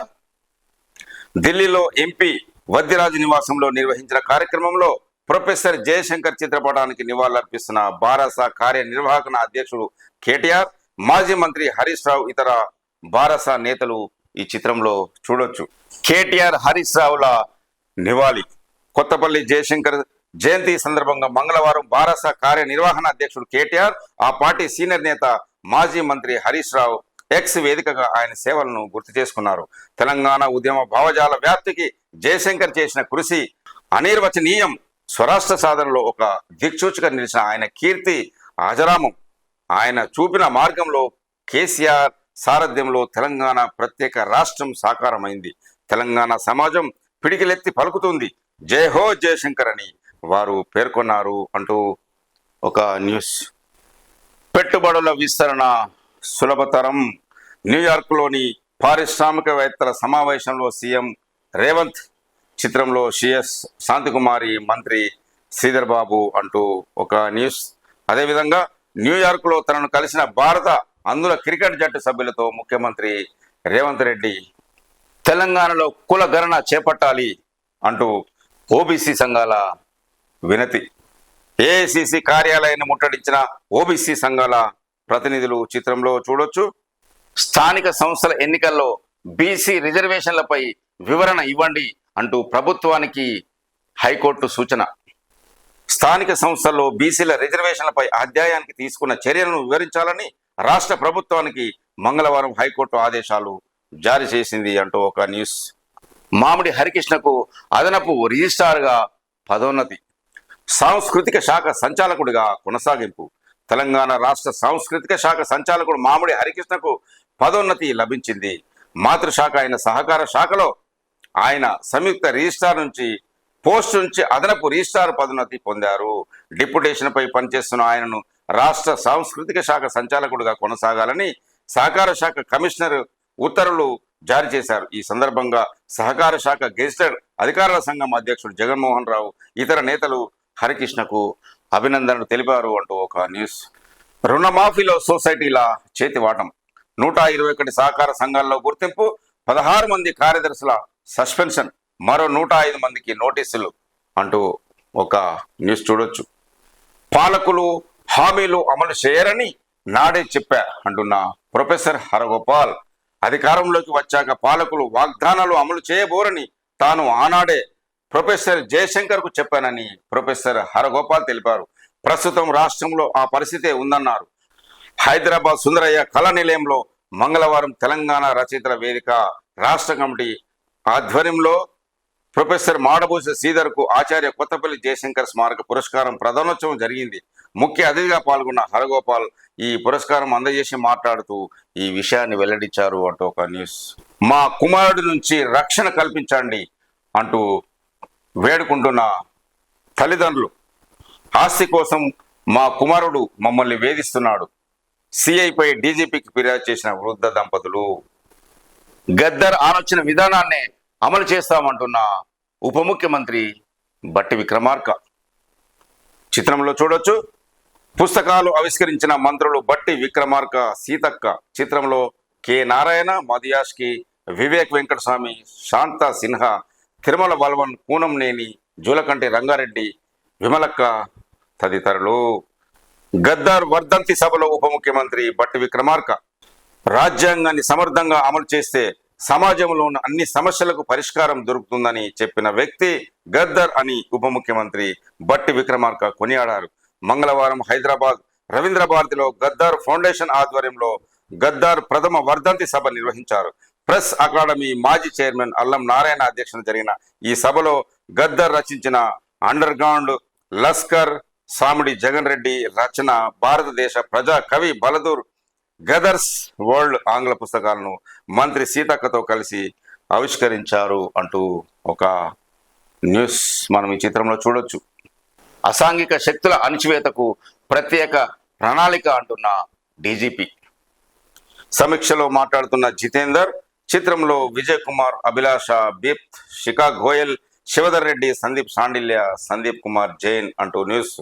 ఢిల్లీలో ఎంపీ వద్దిరాజు నివాసంలో నిర్వహించిన కార్యక్రమంలో ప్రొఫెసర్ జయశంకర్ చిత్రపటానికి నివాళులర్పిస్తున్న బారాస కార్యనిర్వాహక అధ్యక్షుడు కేటీఆర్, మాజీ మంత్రి హరీష్ రావు, ఇతర బారాస నేతలు ఈ చిత్రంలో చూడొచ్చు. కేటీఆర్, హరీష్ రావుల నివాళి. కొత్తపల్లి జయశంకర్ జయంతి సందర్భంగా మంగళవారం బారాస కార్యనిర్వహణ అధ్యక్షుడు కేటీఆర్, ఆ పార్టీ సీనియర్ నేత మాజీ మంత్రి హరీష్ రావు ఎక్స్ వేదికగా ఆయన సేవలను గుర్తు చేసుకున్నారు. తెలంగాణ ఉద్యమ భావజాల వ్యాప్తికి జయశంకర్ చేసిన కృషి అనిర్వచనీయం. స్వరాష్ట్ర సాధనలో ఒక దిక్సూచిగా నిలిచిన ఆయన కీర్తి అజరామం. ఆయన చూపిన మార్గంలో కేసీఆర్ సారథ్యంలో తెలంగాణ ప్రత్యేక రాష్ట్రం సాకారమైంది. తెలంగాణ సమాజం పిడికిలెత్తి పలుకుతుంది. జై హో జయశంకర్ అని వారు పేర్కొన్నారు అంటూ ఒక న్యూస్. పెట్టుబడుల విస్తరణ సులభతరం. న్యూయార్క్లోని పారిశ్రామికవేత్తల సమావేశంలో సీఎం రేవంత్, చిత్రంలో సిఎస్ శాంతికుమారి, మంత్రి శ్రీధర్ బాబు అంటూ ఒక న్యూస్. అదేవిధంగా న్యూయార్క్లో తనను కలిసిన భారత అందుల క్రికెట్ జట్టు సభ్యులతో ముఖ్యమంత్రి రేవంత్ రెడ్డి తెలంగాణలో కుల గణన చేపట్టాలి అంటూ ఓబీసీ సంఘాల వినతి. ఏఐసిసి కార్యాలయాన్ని ముట్టడించిన ఓబీసీ సంఘాల ప్రతినిధులు చిత్రంలో చూడొచ్చు. స్థానిక సంస్థల ఎన్నికల్లో బీసీ రిజర్వేషన్లపై వివరణ ఇవ్వండి అంటూ ప్రభుత్వానికి హైకోర్టు సూచన. స్థానిక సంస్థల్లో బీసీల రిజర్వేషన్లపై అధ్యాయానికి తీసుకున్న చర్యలను వివరించాలని రాష్ట్ర ప్రభుత్వానికి మంగళవారం హైకోర్టు ఆదేశాలు జారీ చేసింది అంటూ ఒక న్యూస్. మామిడి హరికృష్ణకు అదనపు రిజిస్ట్రార్గా పదోన్నతి, సాంస్కృతిక శాఖ సంచాలకుడిగా కొనసాగింపు. తెలంగాణ రాష్ట్ర సాంస్కృతిక శాఖ సంచాలకుడు మామిడి హరికృష్ణకు పదోన్నతి లభించింది. మాతృశాఖ అయిన సహకార శాఖలో ఆయన సంయుక్త రిజిస్ట్రార్ నుంచి పోస్ట్ నుంచి అదనపు రిజిస్ట్రార్ పదోన్నతి పొందారు. డిప్యుటేషన్పై పనిచేస్తున్న ఆయనను రాష్ట్ర సాంస్కృతిక శాఖ సంచాలకుడిగా కొనసాగాలని సహకార శాఖ కమిషనర్ ఉత్తర్వులు జారీ చేశారు. ఈ సందర్భంగా సహకార శాఖ గెజిటెడ్ అధికారుల సంఘం అధ్యక్షుడు జగన్మోహన్ రావు ఇతర నేతలు హరికృష్ణకు అభినందనలు తెలిపారు అంటూ ఒక న్యూస్. రుణమాఫీలో సొసైటీల చేతివాటం, 121 సహకార సంఘాల్లో గుర్తింపు, 16 మంది కార్యదర్శుల సస్పెన్షన్, మరో 105 మందికి నోటీసులు అంటూ ఒక న్యూస్ చూడొచ్చు. పాలకులు హామీలు అమలు చేయరని నాడే చెప్పా అంటున్న ప్రొఫెసర్ హరగోపాల్. అధికారంలోకి వచ్చాక పాలకులు వాగ్దానాలు అమలు చేయబోరని తాను ఆనాడే ప్రొఫెసర్ జయశంకర్ కు చెప్పానని ప్రొఫెసర్ హరగోపాల్ తెలిపారు. ప్రస్తుతం రాష్ట్రంలో ఆ పరిస్థితే ఉందన్నారు. హైదరాబాద్ సుందరయ్య కళా నిలయంలో మంగళవారం తెలంగాణ రచయితల వేదిక రాష్ట్ర కమిటీ ఆధ్వర్యంలో ప్రొఫెసర్ మాడబూసి శ్రీధర్కు ఆచార్య కొత్తపల్లి జయశంకర్ స్మారక పురస్కారం ప్రధానోత్సవం జరిగింది. ముఖ్య అతిథిగా పాల్గొన్న హరగోపాల్ ఈ పురస్కారం అందజేసి మాట్లాడుతూ ఈ విషయాన్ని వెల్లడించారు అంటూ ఒక న్యూస్. మా కుమారుడి నుంచి రక్షణ కల్పించండి అంటూ వేడుకుంటున్న తల్లిదండ్రులు, ఆస్తి కోసం మా కుమారుడు మమ్మల్ని వేధిస్తున్నాడు, సిఐపై డీజీపీకి ఫిర్యాదు చేసిన వృద్ధ దంపతులు. గద్దర్ ఆలోచన విధానాన్నే అమలు చేస్తామంటున్న ఉప ముఖ్యమంత్రి బట్టి విక్రమార్క. చిత్రంలో చూడొచ్చు. పుస్తకాలు ఆవిష్కరించిన మంత్రులు బట్టి విక్రమార్క, సీతక్క. చిత్రంలో కె నారాయణ, మధుయాష్కి, వివేక్ వెంకటస్వామి, శాంతా సిన్హా, తిరుమల బల్వన్, కూనంనేని, జూలకంటి రంగారెడ్డి, విమలక్క తదితరులు. గద్దర్ వర్ధంతి సభలో ఉప ముఖ్యమంత్రి బట్టి విక్రమార్క, రాజ్యాంగాన్ని సమర్థంగా అమలు చేస్తే సమాజంలో ఉన్న అన్ని సమస్యలకు పరిష్కారం దొరుకుతుందని చెప్పిన వ్యక్తి గద్దర్ అని ఉప ముఖ్యమంత్రి బట్టి విక్రమార్క కొనియాడారు. మంగళవారం హైదరాబాద్ రవీంద్ర భారతిలో గద్దర్ ఫౌండేషన్ ఆధ్వర్యంలో గద్దర్ ప్రథమ వర్ధంతి సభ నిర్వహించారు. ప్రెస్ అకాడమీ మాజీ చైర్మన్ అల్లం నారాయణ అధ్యక్షతన జరిగిన ఈ సభలో గద్దర్ రచించిన అండర్ గ్రౌండ్, లస్కర్, సామిడి జగన్ రెడ్డి రచన, భారతదేశ ప్రజా కవి బలదూర్ గదర్స్ వరల్డ్ ఆంగ్ల పుస్తకాలను మంత్రి సీతక్కతో కలిసి ఆవిష్కరించారు అంటూ ఒక న్యూస్ మనం ఈ చిత్రంలో చూడొచ్చు. అసాంఘిక శక్తుల అణచివేతకు ప్రత్యేక ప్రణాళిక అంటున్న డీజీపీ. సమీక్షలో మాట్లాడుతున్న జితేందర్. చిత్రంలో విజయ్ కుమార్, అభిలాష, బిప్త్, శిఖా గోయల్, శివధర్ రెడ్డి, సందీప్ సాండిల్య, సందీప్ కుమార్ జైన్ అంటూ న్యూస్.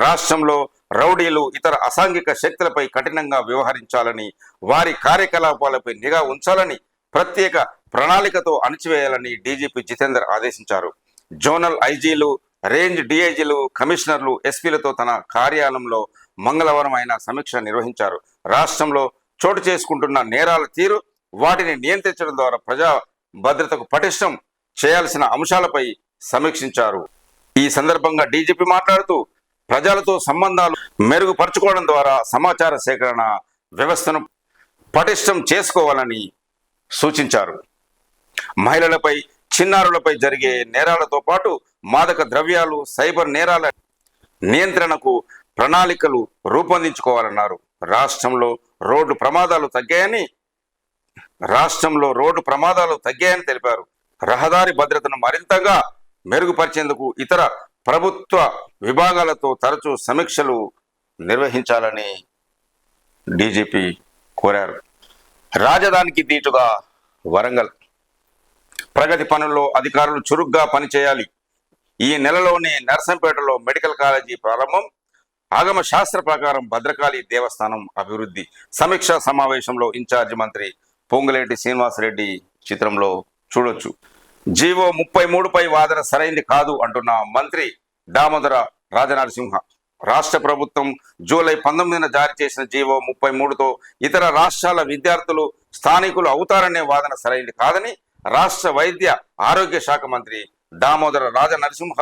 రాష్ట్రంలో రౌడీలు, ఇతర అసాంఘిక శక్తులపై కఠినంగా వ్యవహరించాలని, వారి కార్యకలాపాలపై నిఘా ఉంచాలని, ప్రత్యేక ప్రణాళికతో అణచివేయాలని డీజీపీ జితేందర్ ఆదేశించారు. జోనల్ ఐజీలు, రేంజ్ డీఐజీలు, కమిషనర్లు, ఎస్పీలతో తన కార్యాలయంలో మంగళవారం ఆయన సమీక్ష నిర్వహించారు. రాష్ట్రంలో చోటు చేసుకుంటున్న నేరాల తీరు, వాటిని నియంత్రించడం ద్వారా ప్రజా భద్రతకు పటిష్టం చేయాల్సిన అంశాలపై సమీక్షించారు. ఈ సందర్భంగా డీజీపీ మాట్లాడుతూ ప్రజలతో సంబంధాలు మెరుగుపరచుకోవడం ద్వారా సమాచార సేకరణ వ్యవస్థను పటిష్టం చేసుకోవాలని సూచించారు. మహిళలపై, చిన్నారులపై జరిగే నేరాలతో పాటు మాదక ద్రవ్యాలు, సైబర్ నేరాల నియంత్రణకు ప్రణాళికలు రూపొందించుకోవాలన్నారు. రాష్ట్రంలో రోడ్డు ప్రమాదాలు తగ్గాయని తెలిపారు. రహదారి భద్రతను మరింతగా మెరుగుపరిచేందుకు ఇతర ప్రభుత్వ విభాగాలతో తరచూ సమీక్షలు నిర్వహించాలని డీజీపీ కోరారు. రాజధానికి దీటుగా వరంగల్. ప్రగతి పనుల్లో అధికారులు చురుగ్గా పనిచేయాలి. ఈ నెలలోనే నర్సంపేటలో మెడికల్ కాలేజీ ప్రారంభం. ఆగమ శాస్త్ర ప్రకారం భద్రకాళి దేవస్థానం అభివృద్ధి. సమీక్షా సమావేశంలో ఇన్ఛార్జి మంత్రి పొంగులేటి శ్రీనివాసరెడ్డి. చిత్రంలో చూడొచ్చు. జీవో 33పై వాదన సరైంది కాదు అంటున్న మంత్రి దామోదర రాజనరసింహ. రాష్ట్ర ప్రభుత్వం జూలై 19న జారీ చేసిన జీవో 33తో ఇతర రాష్ట్రాల విద్యార్థులు స్థానికులు అవుతారనే వాదన సరైంది కాదని రాష్ట్ర వైద్య ఆరోగ్య శాఖ మంత్రి దామోదర రాజనరసింహ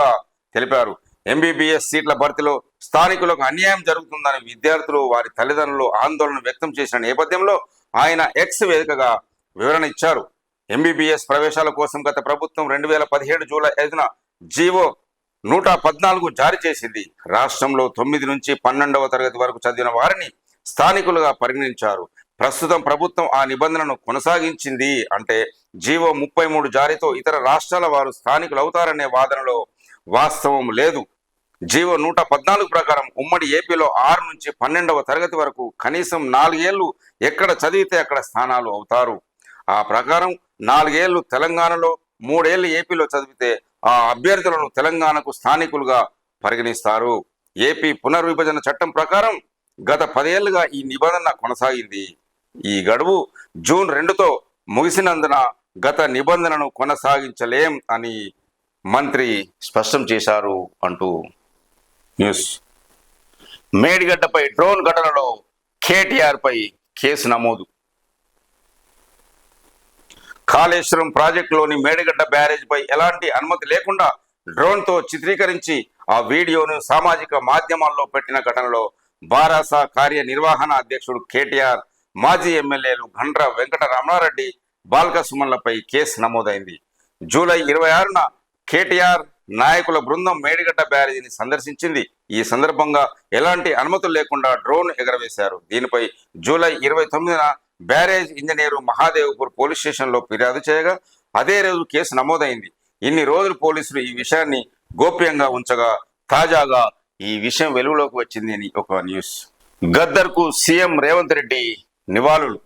తెలిపారు. ఎంబీబీఎస్ సీట్ల భర్తీలో స్థానికులకు అన్యాయం జరుగుతుందని విద్యార్థులు వారి తల్లిదండ్రులు ఆందోళన వ్యక్తం చేసిన నేపథ్యంలో ఆయన ఎక్స్ వేదికగా వివరణ ఇచ్చారు. ఎంబీబీఎస్ ప్రవేశాల కోసం గత ప్రభుత్వం 2017 జూలై 5న జీవో 114 జారీ చేసింది. రాష్ట్రంలో 9 నుంచి 12వ తరగతి వరకు చదివిన వారిని స్థానికులుగా పరిగణించారు. ప్రస్తుతం ప్రభుత్వం ఆ నిబంధనను కొనసాగించింది. అంటే జీవో 33 జారీతో ఇతర రాష్ట్రాల వారు స్థానికులు అవుతారనే వాదనలో వాస్తవం లేదు. జీవో 114 ప్రకారం ఉమ్మడి ఏపీలో 6 నుంచి 12వ తరగతి వరకు కనీసం 4 ఏళ్లు ఎక్కడ చదివితే అక్కడ స్థానాలు అవుతారు. ఆ ప్రకారం 4 ఏళ్లు తెలంగాణలో 3 ఏళ్లు ఏపీలో చదివితే ఆ అభ్యర్థులను తెలంగాణకు స్థానికులుగా పరిగణిస్తారు. ఏపీ పునర్విభజన చట్టం ప్రకారం గత 10 ఏళ్లుగా ఈ నిబంధన కొనసాగింది. ఈ గడువు జూన్ 2తో ముగిసినందున గత నిబంధనను కొనసాగించలేం అని మంత్రి స్పష్టం చేశారు అంటూ న్యూస్. మేడిగడ్డపై డ్రోన్ ఘటనలో కేటీఆర్ పై కేసు నమోదు. కాళేశ్వరం ప్రాజెక్టులోని మేడిగడ్డ బ్యారేజ్ పై ఎలాంటి అనుమతి లేకుండా డ్రోన్తో చిత్రీకరించి ఆ వీడియోను సామాజిక మాధ్యమాల్లో పెట్టిన ఘటనలో బారాస కార్యనిర్వహణ అధ్యక్షుడు కేటీఆర్, మాజీ ఎమ్మెల్యేలు గండ్ర వెంకట రమణారెడ్డి, బాల్క సుమన్లపై కేసు నమోదైంది. జూలై 26న కేటీఆర్ నాయకుల బృందం మేడిగడ్డ బ్యారేజీని సందర్శించింది. ఈ సందర్భంగా ఎలాంటి అనుమతులు లేకుండా డ్రోన్ ఎగరవేశారు. దీనిపై జూలై 29న బ్యారేజ్ ఇంజనీరు మహాదేవ్పూర్ పోలీస్ స్టేషన్లో ఫిర్యాదు చేయగా అదే రోజు కేసు నమోదైంది. ఇన్ని రోజులు పోలీసులు ఈ విషయాన్ని గోప్యంగా ఉంచగా తాజాగా ఈ విషయం వెలుగులోకి వచ్చింది అని ఒక న్యూస్. గద్దర్కు సీఎం రేవంత్ రెడ్డి నివాళులు.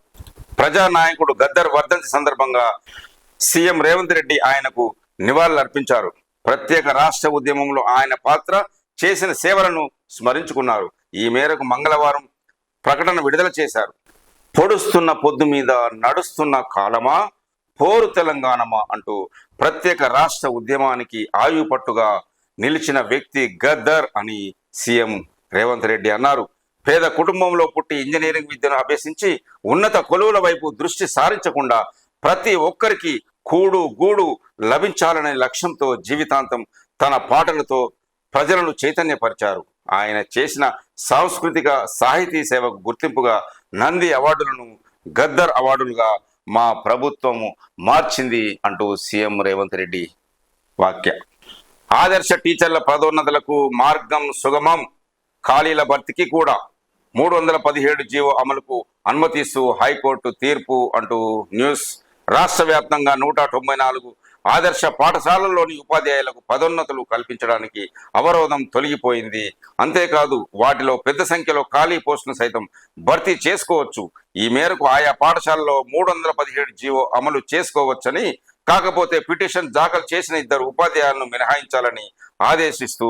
ప్రజానాయకుడు గద్దర్ వర్ధంతి సందర్భంగా సీఎం రేవంత్ రెడ్డి ఆయనకు నివాళులు అర్పించారు. ప్రత్యేక రాష్ట్ర ఉద్యమంలో ఆయన పాత్ర, చేసిన సేవలను స్మరించుకున్నారు. ఈ మేరకు మంగళవారం ప్రకటన విడుదల చేశారు. పొడుస్తున్న పొద్దు మీద నడుస్తున్న కాలమా, పోరు తెలంగాణమా అంటూ ప్రత్యేక రాష్ట్ర ఉద్యమానికి ఆయుపట్టుగా నిలిచిన వ్యక్తి గద్దర్ అని సీఎం రేవంత్ రెడ్డి అన్నారు. పేద కుటుంబంలో పుట్టి ఇంజనీరింగ్ విద్యను అభ్యసించి ఉన్నత కొలువుల వైపు దృష్టి సారించకుండా ప్రతి ఒక్కరికి కూడు గూడు లభించాలనే లక్ష్యంతో జీవితాంతం తన పాటలతో ప్రజలను చైతన్యపరిచారు. ఆయన చేసిన సాంస్కృతిక సాహితీ సేవకు గుర్తింపుగా నంది అవార్డులను గద్దర్ అవార్డులుగా మా ప్రభుత్వము మార్చింది అంటూ సీఎం రేవంత్ రెడ్డి వాక్య. ఆదర్శ టీచర్ల పదోన్నతులకు మార్గం సుగమం, ఖాళీల భర్తీకి కూడా 317 జీవో అమలుకు అనుమతిస్తూ హైకోర్టు తీర్పు అంటూ న్యూస్. రాష్ట్ర వ్యాప్తంగా 194 ఆదర్శ పాఠశాలల్లోని ఉపాధ్యాయులకు పదోన్నతులు కల్పించడానికి అవరోధం తొలగిపోయింది. అంతేకాదు వాటిలో పెద్ద సంఖ్యలో ఖాళీ పోస్టును సైతం భర్తీ చేసుకోవచ్చు. ఈ మేరకు ఆయా పాఠశాలలో 317 జీవో అమలు చేసుకోవచ్చని, కాకపోతే పిటిషన్ దాఖలు చేసిన 2 ఉపాధ్యాయులను మినహాయించాలని ఆదేశిస్తూ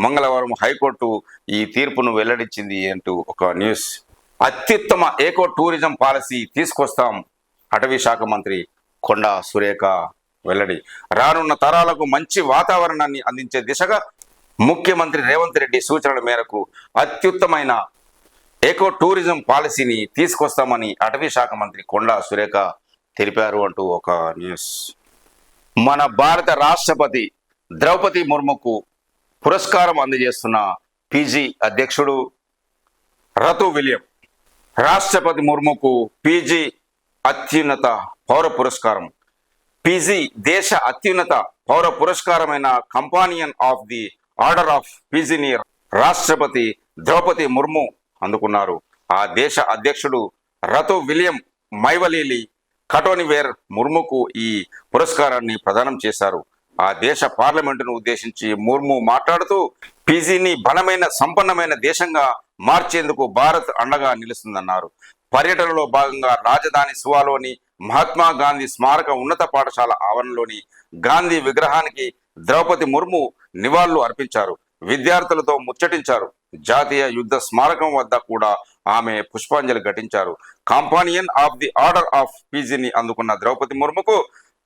మంగళవారం హైకోర్టు ఈ తీర్పును వెల్లడించింది అంటూ ఒక న్యూస్. అత్యుత్తమ ఏకో టూరిజం పాలసీ తీసుకొస్తాం, అటవీ శాఖ మంత్రి కొండా సురేఖ వెల్లడి. రానున్న తరాలకు మంచి వాతావరణాన్ని అందించే దిశగా ముఖ్యమంత్రి రేవంత్ రెడ్డి సూచనల మేరకు అత్యుత్తమైన ఏకో టూరిజం పాలసీని తీసుకొస్తామని అటవీ శాఖ మంత్రి కొండా సురేఖ తెలిపారు అంటూ ఒక న్యూస్. మన భారత రాష్ట్రపతి ద్రౌపది ముర్ముకు పురస్కారం అందజేస్తున్న పీజీ అధ్యక్షుడు రతు విలియం. రాష్ట్రపతి ముర్ముకు పీజీ అత్యున్నత పౌర పురస్కారం. పీజీ దేశ అత్యున్నత పౌర పురస్కారమైన companion of the order of పీజీని రాష్ట్రపతి ద్రౌపది ముర్ము అందుకున్నారు. ఆ దేశ అధ్యక్షుడు రతు విలియం మైవలీలి కటోనివేర్ ముర్ముకు ఈ పురస్కారాన్ని ప్రదానం చేశారు. ఆ దేశ పార్లమెంటును ఉద్దేశించి ముర్ము మాట్లాడుతూ పీజీని బలమైన సంపన్నమైన దేశంగా మార్చేందుకు భారత్ అండగా నిలుస్తుందన్నారు. పర్యటనలో భాగంగా రాజధాని సువాలోని మహాత్మా గాంధీ స్మారక ఉన్నత పాఠశాల ఆవరణలోని గాంధీ విగ్రహానికి ద్రౌపది ముర్ము నివాళులు అర్పించారు. విద్యార్థులతో ముచ్చటించారు. జాతీయ యుద్ధ స్మారకం వద్ద కూడా ఆమె పుష్పాంజలి ఘటించారు. Companion of the order of పీజీని అందుకున్న ద్రౌపది ముర్ముకు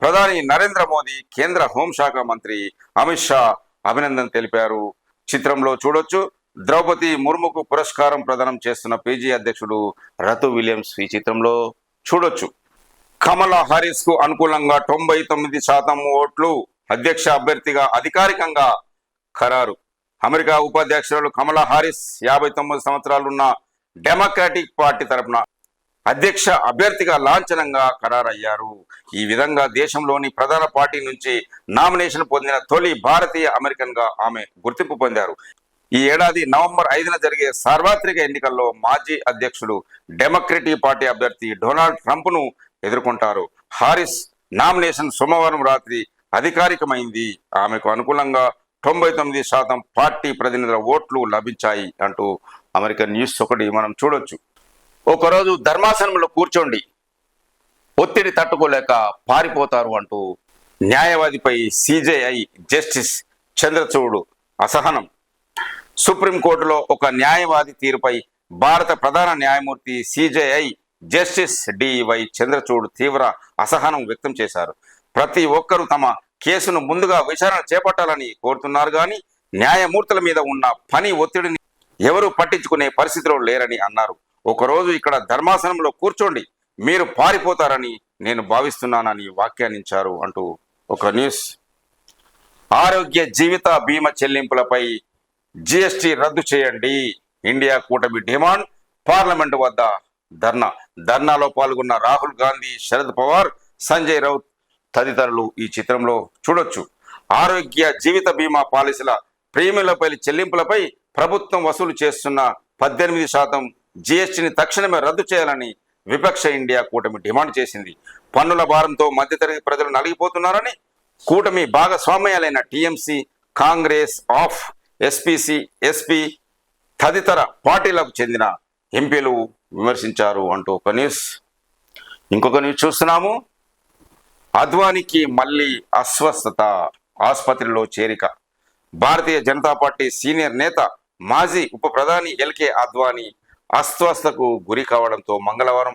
ప్రధాని నరేంద్ర మోదీ, కేంద్ర హోంశాఖ మంత్రి అమిత్ షా అభినందన తెలిపారు. చిత్రంలో చూడొచ్చు. ద్రౌపది ముర్ముకు పురస్కారం ప్రదానం చేస్తున్న పీజీ అధ్యక్షుడు రతు విలియమ్స్ ఈ చిత్రంలో చూడొచ్చు. కమలా హారిస్ కు అనుకూలంగా 99% ఓట్లు. అధ్యక్ష అభ్యర్థిగా అధికారికంగా ఖరారు. అమెరికా ఉపాధ్యక్షురాలు కమలా హారిస్ 59 సంవత్సరాలున్న డెమోక్రాటిక్ పార్టీ తరపున అధ్యక్ష అభ్యర్థిగా లాంఛనంగా ఖరారయ్యారు. ఈ విధంగా దేశంలోని ప్రధాన పార్టీ నుంచి నామినేషన్ పొందిన తొలి భారతీయ అమెరికన్ గా ఆమె గుర్తింపు పొందారు. ఈ ఏడాది నవంబర్ 5న జరిగే సార్వత్రిక ఎన్నికల్లో మాజీ అధ్యక్షుడు డెమోక్రటిక్ పార్టీ అభ్యర్థి డొనాల్డ్ ట్రంప్ ను ఎదుర్కొంటారు. హారిస్ నామినేషన్ సోమవారం రాత్రి అధికారికమైంది. ఆమెకు అనుకూలంగా 99% పార్టీ ప్రతినిధుల ఓట్లు లభించాయి అంటూ అమెరికన్ న్యూస్ ఒకటి మనం చూడొచ్చు. ఒకరోజు ధర్మాసనంలో కూర్చోండి, ఒత్తిడి తట్టుకోలేక పారిపోతారు అంటూ న్యాయవాదిపై సిజేఐ జస్టిస్ చంద్రచూడ్ అసహనం. సుప్రీంకోర్టులో ఒక న్యాయవాది తీరుపై భారత ప్రధాన న్యాయమూర్తి సిజేఐ జస్టిస్ డివై చంద్రచూడ్ తీవ్ర అసహనం వ్యక్తం చేశారు. ప్రతి ఒక్కరూ తమ కేసును ముందుగా విచారణ చేపట్టాలని కోరుతున్నారు కానీ న్యాయమూర్తుల మీద ఉన్న పని ఒత్తిడిని ఎవరూ పట్టించుకునే పరిస్థితిలో లేరని అన్నారు. ఒకరోజు ఇక్కడ ధర్మాసనంలో కూర్చోండి, మీరు పారిపోతారని నేను భావిస్తున్నానని వ్యాఖ్యానించారు అంటూ ఒక న్యూస్. ఆరోగ్య జీవిత బీమా చెల్లింపులపై జిఎస్టి రద్దు చేయండి, ఇండియా కూటమి డిమాండ్. పార్లమెంటు వద్ద ధర్నాలో పాల్గొన్న రాహుల్ గాంధీ, శరద్ పవార్, సంజయ్ రౌత్ తదితరులు ఈ చిత్రంలో చూడొచ్చు. ఆరోగ్య జీవిత బీమా పాలసీల ప్రీమియంలపై చెల్లింపులపై ప్రభుత్వం వసూలు చేస్తున్న 18% జిఎస్టిని తక్షణమే రద్దు చేయాలని విపక్ష ఇండియా కూటమి డిమాండ్ చేసింది. పన్నుల భారంతో మధ్యతరగతి ప్రజలు నలిగిపోతున్నారని కూటమి భాగస్వామ్యాలైన టీఎంసీ, కాంగ్రెస్, ఆఫ్, ఎస్పీసీ, ఎస్పీ తదితర పార్టీలకు చెందిన ఎంపీలు విమర్శించారు అంటూ ఒక న్యూస్. ఇంకొక న్యూస్ చూస్తున్నాము. అద్వానీకి మళ్ళీ అస్వస్థత, ఆసుపత్రిలో చేరిక. భారతీయ జనతా పార్టీ సీనియర్ నేత మాజీ ఉప ప్రధాని ఎల్కే అద్వానీ అస్వస్థతకు గురి కావడంతో మంగళవారం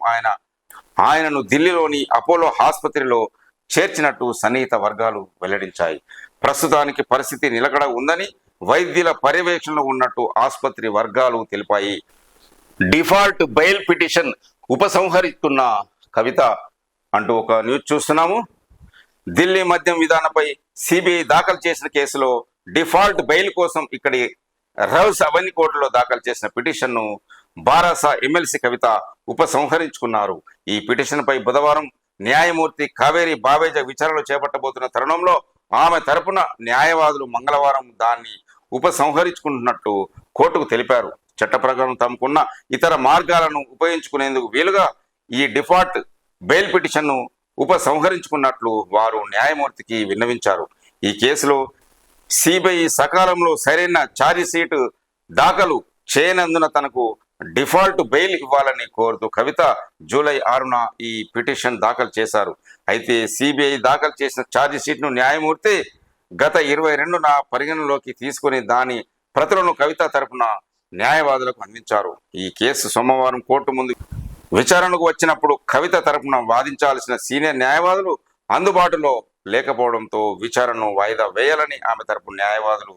ఆయనను ఢిల్లీలోని అపోలో ఆసుపత్రిలో చేర్చినట్టు సన్నిహిత వర్గాలు వెల్లడించాయి. ప్రస్తుతానికి పరిస్థితి నిలకడ ఉందని, వైద్యుల పర్యవేక్షణలో ఉన్నట్టు ఆసుపత్రి వర్గాలు తెలిపాయి. డిఫాల్ట్ బెయిల్ పిటిషన్ ఉపసంహరిస్తున్న కవిత అంటూ ఒక న్యూస్ చూస్తున్నాము. ఢిల్లీ మద్యం విధానంపై సిబిఐ దాఖలు చేసిన కేసులో డిఫాల్ట్ బెయిల్ కోసం ఇక్కడి రౌస్ అవన్నీ కోర్టులో దాఖలు చేసిన పిటిషన్ను బారాస ఎమ్మెల్సీ కవిత ఉపసంహరించుకున్నారు. ఈ పిటిషన్ పై బుధవారం న్యాయమూర్తి కావేరి బావేజా విచారణలు చేపట్టబోతున్న తరుణంలో ఆమె తరపున న్యాయవాదులు మంగళవారం దాన్ని ఉపసంహరించుకుంటున్నట్టు కోర్టుకు తెలిపారు. చట్ట ప్రకారం తమకున్న ఇతర మార్గాలను ఉపయోగించుకునేందుకు వీలుగా ఈ డిఫాల్ట్ బెయిల్ పిటిషన్ను ఉపసంహరించుకున్నట్లు వారు న్యాయమూర్తికి విన్నవించారు. ఈ కేసులో సిబిఐ సకాలంలో సరైన ఛార్జిషీట్ దాఖలు చేయనందున తనకు డిఫాల్ట్ బెయిల్ ఇవ్వాలని కోరుతూ కవిత జూలై 6న ఈ పిటిషన్ దాఖలు చేశారు. అయితే సిబిఐ దాఖలు చేసిన ఛార్జిషీట్ను న్యాయమూర్తి గత 22న పరిగణలోకి తీసుకుని దాని ప్రతులను కవిత తరపున న్యాయవాదులకు అందించారు. ఈ కేసు సోమవారం కోర్టు ముందు విచారణకు వచ్చినప్పుడు కవిత తరపున వాదించాల్సిన సీనియర్ న్యాయవాదులు అందుబాటులో లేకపోవడంతో విచారణను వాయిదా వేయాలని ఆమె తరపు న్యాయవాదులు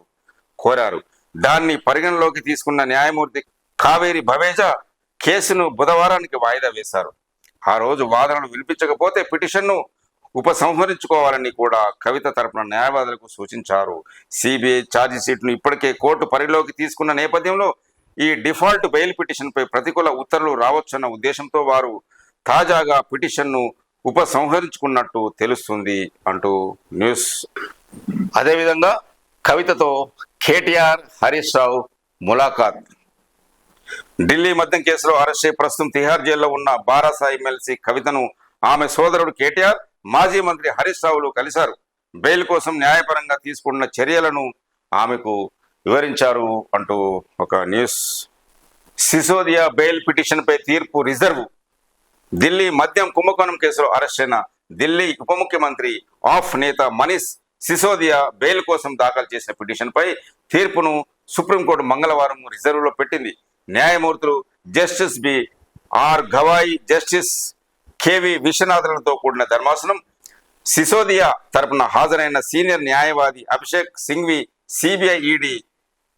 కోరారు. దాన్ని పరిగణలోకి తీసుకున్న న్యాయమూర్తి కావేరి బవేజా కేసును బుధవారానికి వాయిదా వేశారు. ఆ రోజు వాదనలు వినిపించకపోతే పిటిషన్ను ఉపసంహరించుకోవాలని కూడా కవిత తరపున న్యాయవాదులకు సూచించారు. సిబిఐ ఛార్జిషీట్ను ఇప్పటికే కోర్టు పరిలోకి తీసుకున్న నేపథ్యంలో ఈ డిఫాల్ట్ బెయిల్ పిటిషన్పై ప్రతికూల ఉత్తర్వులు రావచ్చన్న ఉద్దేశంతో వారు తాజాగా పిటిషన్ను ఉపసంహరించుకున్నట్టు తెలుస్తుంది అంటూ న్యూస్. అదేవిధంగా కవితతో కేటీఆర్, హరీష్ రావు ములాఖాత్. ఢిల్లీ మద్యం కేసులో అరెస్ట్ అయి ప్రస్తుతం తిహార్ జైల్లో ఉన్న బారాస ఎమ్మెల్సీ కవితను ఆమె సోదరుడు కేటీఆర్, మాజీ మంత్రి హరీష్ రావులు కలిశారు. బెయిల్ కోసం న్యాయపరంగా తీసుకున్న చర్యలను ఆమెకు వివరించారు అంటూ ఒక న్యూస్. సిసోదియా బెయిల్ పిటిషన్పై తీర్పు రిజర్వ్. ఢిల్లీ మద్యం కుంభకోణం కేసులో అరెస్ట్ అయిన ఢిల్లీ ఉప ముఖ్యమంత్రి ఆఫ్ నేత మనీష్ సిసోదియా బెయిల్ కోసం దాఖలు చేసిన పిటిషన్పై తీర్పును సుప్రీంకోర్టు మంగళవారం రిజర్వ్లో పెట్టింది. న్యాయమూర్తులు justice BR Gavai, justice KV విశ్వనాథన్లతో కూడిన ధర్మాసనం సిసోదియా తరపున హాజరైన సీనియర్ న్యాయవాది అభిషేక్ సింఘ్వి, సిబిఐ ఈడీ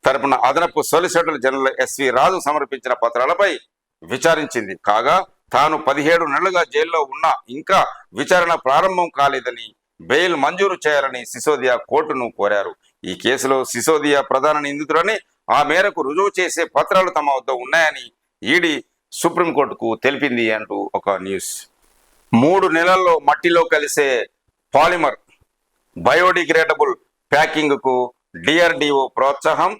తరపున అదనపు సొలిసిటర్ జనరల్ ఎస్వి రాజు సమర్పించిన పత్రాలపై విచారించింది. కాగా తాను 17 నెలలుగా జైల్లో ఉన్నా ఇంకా విచారణ ప్రారంభం కాలేదని, బెయిల్ మంజూరు చేయాలని సిసోదియా కోర్టును కోరారు. ఈ కేసులో సిసోదియా ప్రధాన నిందితుడని, ఆ మేరకు రుజువు చేసే పత్రాలు తమ వద్ద ఉన్నాయని ఈడీ సుప్రీంకోర్టుకు తెలిపింది అంటూ ఒక న్యూస్. 3 నెలల్లో మట్టిలో కలిసే పాలిమర్ బయోడిగ్రేడబుల్ ప్యాకింగ్కు డిఆర్డిఓ ప్రోత్సాహం,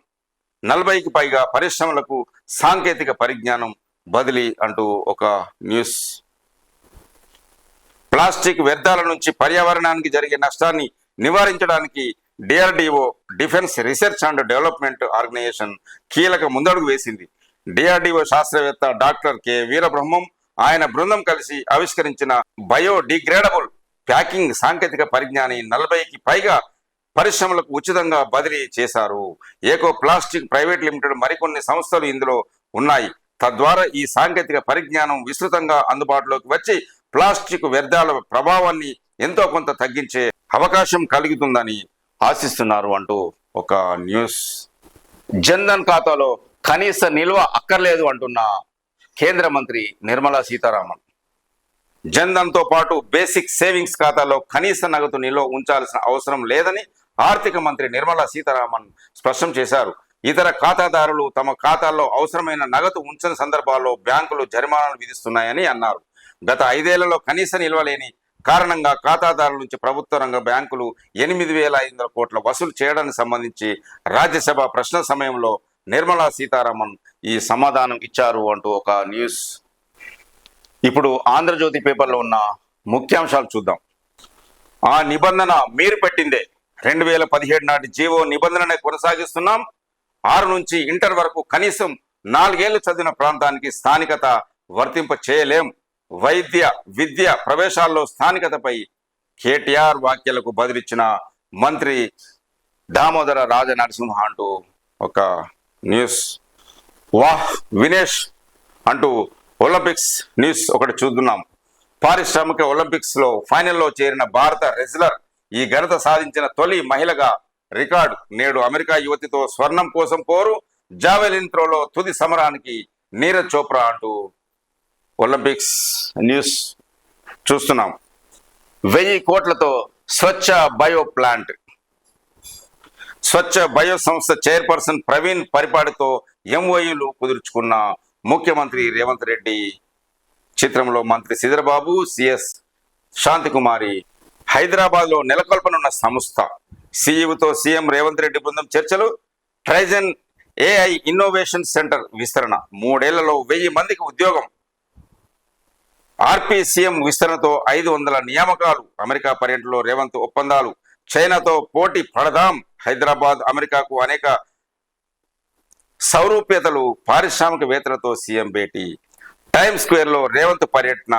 40కి పైగా పరిశ్రమలకు సాంకేతిక పరిజ్ఞానం బదిలీ అంటూ ఒక న్యూస్. ప్లాస్టిక్ వ్యర్థాల నుంచి పర్యావరణానికి జరిగే నష్టాన్ని నివారించడానికి DRDO defence research and development organisation కీలక ముందడుగు వేసింది. డిఆర్డిఓ శాస్త్రవేత్త డాక్టర్ కె వీరబ్రహ్మం, ఆయన బృందం కలిసి ఆవిష్కరించిన బయోడిగ్రేడబుల్ ప్యాకింగ్ సాంకేతిక పరిజ్ఞానాన్ని 40కి పైగా పరిశ్రమలకు ఉచితంగా బదిలీ చేశారు. ఏకో ప్లాస్టిక్ ప్రైవేట్ లిమిటెడ్ మరికొన్ని సంస్థలు ఇందులో ఉన్నాయి. తద్వారా ఈ సాంకేతిక పరిజ్ఞానం విస్తృతంగా అందుబాటులోకి వచ్చి ప్లాస్టిక్ వ్యర్థాల ప్రభావాన్ని ఎంతో కొంత తగ్గించే అవకాశం కలుగుతుందని ఆశిస్తున్నారు అంటూ ఒక న్యూస్. జన్ధన్ ఖాతాలో కనీస నిల్వ అక్కర్లేదు అంటున్న కేంద్ర మంత్రి నిర్మలా సీతారామన్. జన్ధన్తో పాటు బేసిక్ సేవింగ్స్ ఖాతాలో కనీస నగదు నిల్వ ఉంచాల్సిన అవసరం లేదని ఆర్థిక మంత్రి నిర్మలా సీతారామన్ స్పష్టం చేశారు. ఇతర ఖాతాదారులు తమ ఖాతాల్లో అవసరమైన నగదు ఉంచని సందర్భాల్లో బ్యాంకులు జరిమానాలు విధిస్తున్నాయని అన్నారు. గత 5 ఏళ్లలో కనీస నిల్వ లేని కారణంగా ఖాతాదారుల నుంచి ప్రభుత్వ రంగ బ్యాంకులు 8,500 కోట్ల వసూలు చేయడానికి సంబంధించి రాజ్యసభ ప్రశ్న సమయంలో నిర్మలా సీతారామన్ ఈ సమాధానం ఇచ్చారు అంటూ ఒక న్యూస్. ఇప్పుడు ఆంధ్రజ్యోతి పేపర్లో ఉన్న ముఖ్యాంశాలు చూద్దాం. ఆ నిబంధన మీరు పెట్టిందే. 2017 నాటి జీవో నిబంధననే కొనసాగిస్తున్నాం. 6 నుంచి ఇంటర్ వరకు కనీసం 4 ఏళ్లు చదివిన ప్రాంతానికి స్థానికత వర్తింప చేయలేం. వైద్య విద్య ప్రవేశాల్లో స్థానికతపై కేటీఆర్ వ్యాఖ్యలకు బదిలిచ్చిన మంత్రి దామోదర రాజనరసింహ అంటూ ఒక న్యూస్. వాహ్ వినేష్ అంటూ ఒలింపిక్స్ న్యూస్ ఒకటి చూద్దాం. పారిశ్రామిక ఒలింపిక్స్ లో ఫైనల్లో చేరిన భారత రెజ్లర్ ఈ ఘనత సాధించిన తొలి మహిళగా రికార్డు. నేడు అమెరికా యువతితో స్వర్ణం కోసం పోరు, జావెలిన్ త్రోలో తుది సమరానికి నీరజ్ చోప్రా అంటూ ఒలింపిక్స్ న్యూస్ చూస్తున్నాం. 1000 కోట్లతో స్వచ్ఛ బయో ప్లాంట్. స్వచ్ఛ బయో సంస్థ చైర్పర్సన్ ప్రవీణ్ పరిపాడితో ఎంఓయూలు కుదుర్చుకున్న ముఖ్యమంత్రి రేవంత్ రెడ్డి. చిత్రంలో మంత్రి శ్రీధర్బాబు, సిఎస్ శాంతికుమారి. హైదరాబాద్ లో నెలకొల్పనున్న సంస్థ. సీఈఓతో సీఎం రేవంత్ రెడ్డి బృందం చర్చలు. ట్రైజన్ ఏఐ ఇన్నోవేషన్ సెంటర్ విస్తరణ. 3 ఏళ్లలో 1000 మందికి ఉద్యోగం. ఆర్పీసీఎం విస్తరణతో 500 నియామకాలు. అమెరికా పర్యటనలో రేవంత్ ఒప్పందాలు. చైనాతో పోటీ పడదాం. హైదరాబాద్ అమెరికాకు అనేక సౌరూప్యతలు. పారిశ్రామికవేత్తలతో సీఎం భేటీ. టైమ్ స్క్వేర్ లో రేవంత్ పర్యటన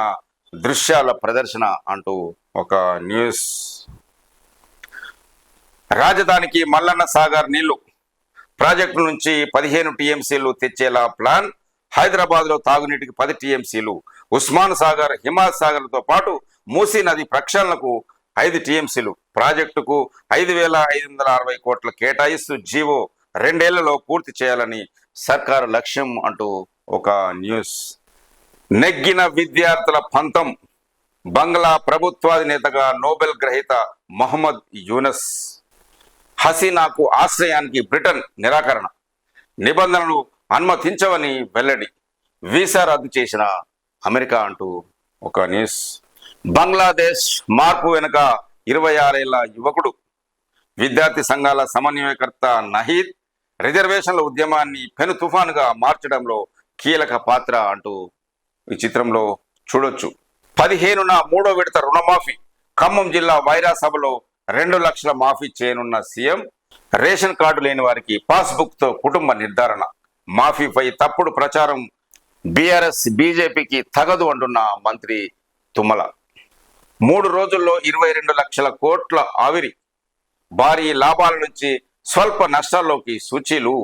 దృశ్యాల ప్రదర్శన అంటూ ఒక న్యూస్. రాజధానికి మల్లన్న సాగర్ నీళ్లు. ప్రాజెక్టు నుంచి 15 టీఎంసీలు తెచ్చేలా ప్లాన్. హైదరాబాద్ లో తాగునీటికి 10 టీఎంసీలు. ఉస్మాన్ సాగర్, హిమాయత్ సాగర్తో పాటు మూసీ నది ప్రక్షాళనకు 5 టీఎంసీలు. ప్రాజెక్టుకు 5,560 కోట్ల కేటాయిస్తూ జీవో 2 ఏళ్లలో పూర్తి చేయాలని సర్కారు లక్ష్యం అంటూ ఒక న్యూస్. నెగ్గిన విద్యార్థుల పంతం. బంగ్లా ప్రభుత్వాధినేతగా నోబెల్ గ్రహీత మహమ్మద్ యూనస్. హసీనాకు ఆశ్రయానికి బ్రిటన్ నిరాకరణ. నిబంధనలు అనుమతించవని వెల్లడి. వీసా రద్దు చేసిన అమెరికా అంటూ ఒక న్యూస్. బంగ్లాదేశ్ మార్పు వెనుక 26 ఏళ్ల యువకుడు. విద్యార్థి సంఘాల సమన్వయకర్త నహీద్. రిజర్వేషన్ల ఉద్యమాన్ని పెను తుఫానుగా మార్చడంలో కీలక పాత్ర అంటూ ఈ చిత్రంలో చూడొచ్చు. 15న 3వ విడత రుణమాఫీ. ఖమ్మం జిల్లా వైరా సభలో 2 లక్షల మాఫీ చేయనున్న సీఎం. రేషన్ కార్డు లేని వారికి పాస్బుక్ తో కుటుంబ నిర్ధారణ. మాఫీపై తప్పుడు ప్రచారం బీఆర్ఎస్ బీజేపీకి తగదు అంటున్న మంత్రి తుమ్మల. 3 రోజుల్లో 22 లక్షల కోట్ల ఆవిరి. భారీ లాభాల నుంచి స్వల్ప నష్టాల్లోకి సూచీలు.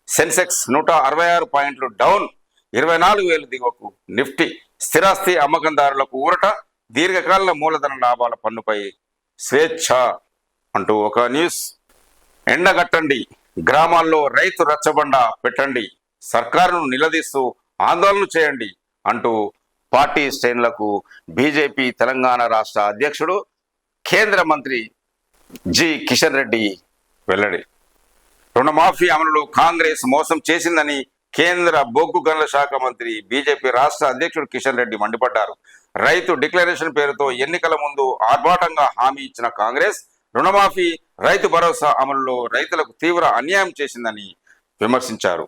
సెన్సెక్స్ 166 పాయింట్లు డౌన్, 24,000 దిగువకు. నిఫ్టీ. స్థిరాస్తి అమ్మకందారులకు ఊరట. దీర్ఘకాల మూలధన లాభాల పన్నుపై స్వేచ్ఛ అంటూ ఒక న్యూస్. ఎండగట్టండి, గ్రామాల్లో రైతు రచ్చబండ పెట్టండి, సర్కారును నిలదీస్తూ ఆందోళన చేయండి అంటూ పార్టీ శ్రేణులకు బీజేపీ తెలంగాణ రాష్ట్ర అధ్యక్షుడు కేంద్ర మంత్రి జి కిషన్ రెడ్డి వెల్లడి. రుణమాఫీ అమలులో కాంగ్రెస్ మోసం చేసిందని కేంద్ర బొగ్గు గనుల శాఖ మంత్రి బీజేపీ రాష్ట్ర అధ్యక్షుడు కిషన్ రెడ్డి మండిపడ్డారు. రైతు డిక్లరేషన్ పేరుతో ఎన్నికల ముందు ఆర్భాటంగా హామీ ఇచ్చిన కాంగ్రెస్ రుణమాఫీ, రైతు భరోసా అమలులో రైతులకు తీవ్ర అన్యాయం చేసిందని విమర్శించారు.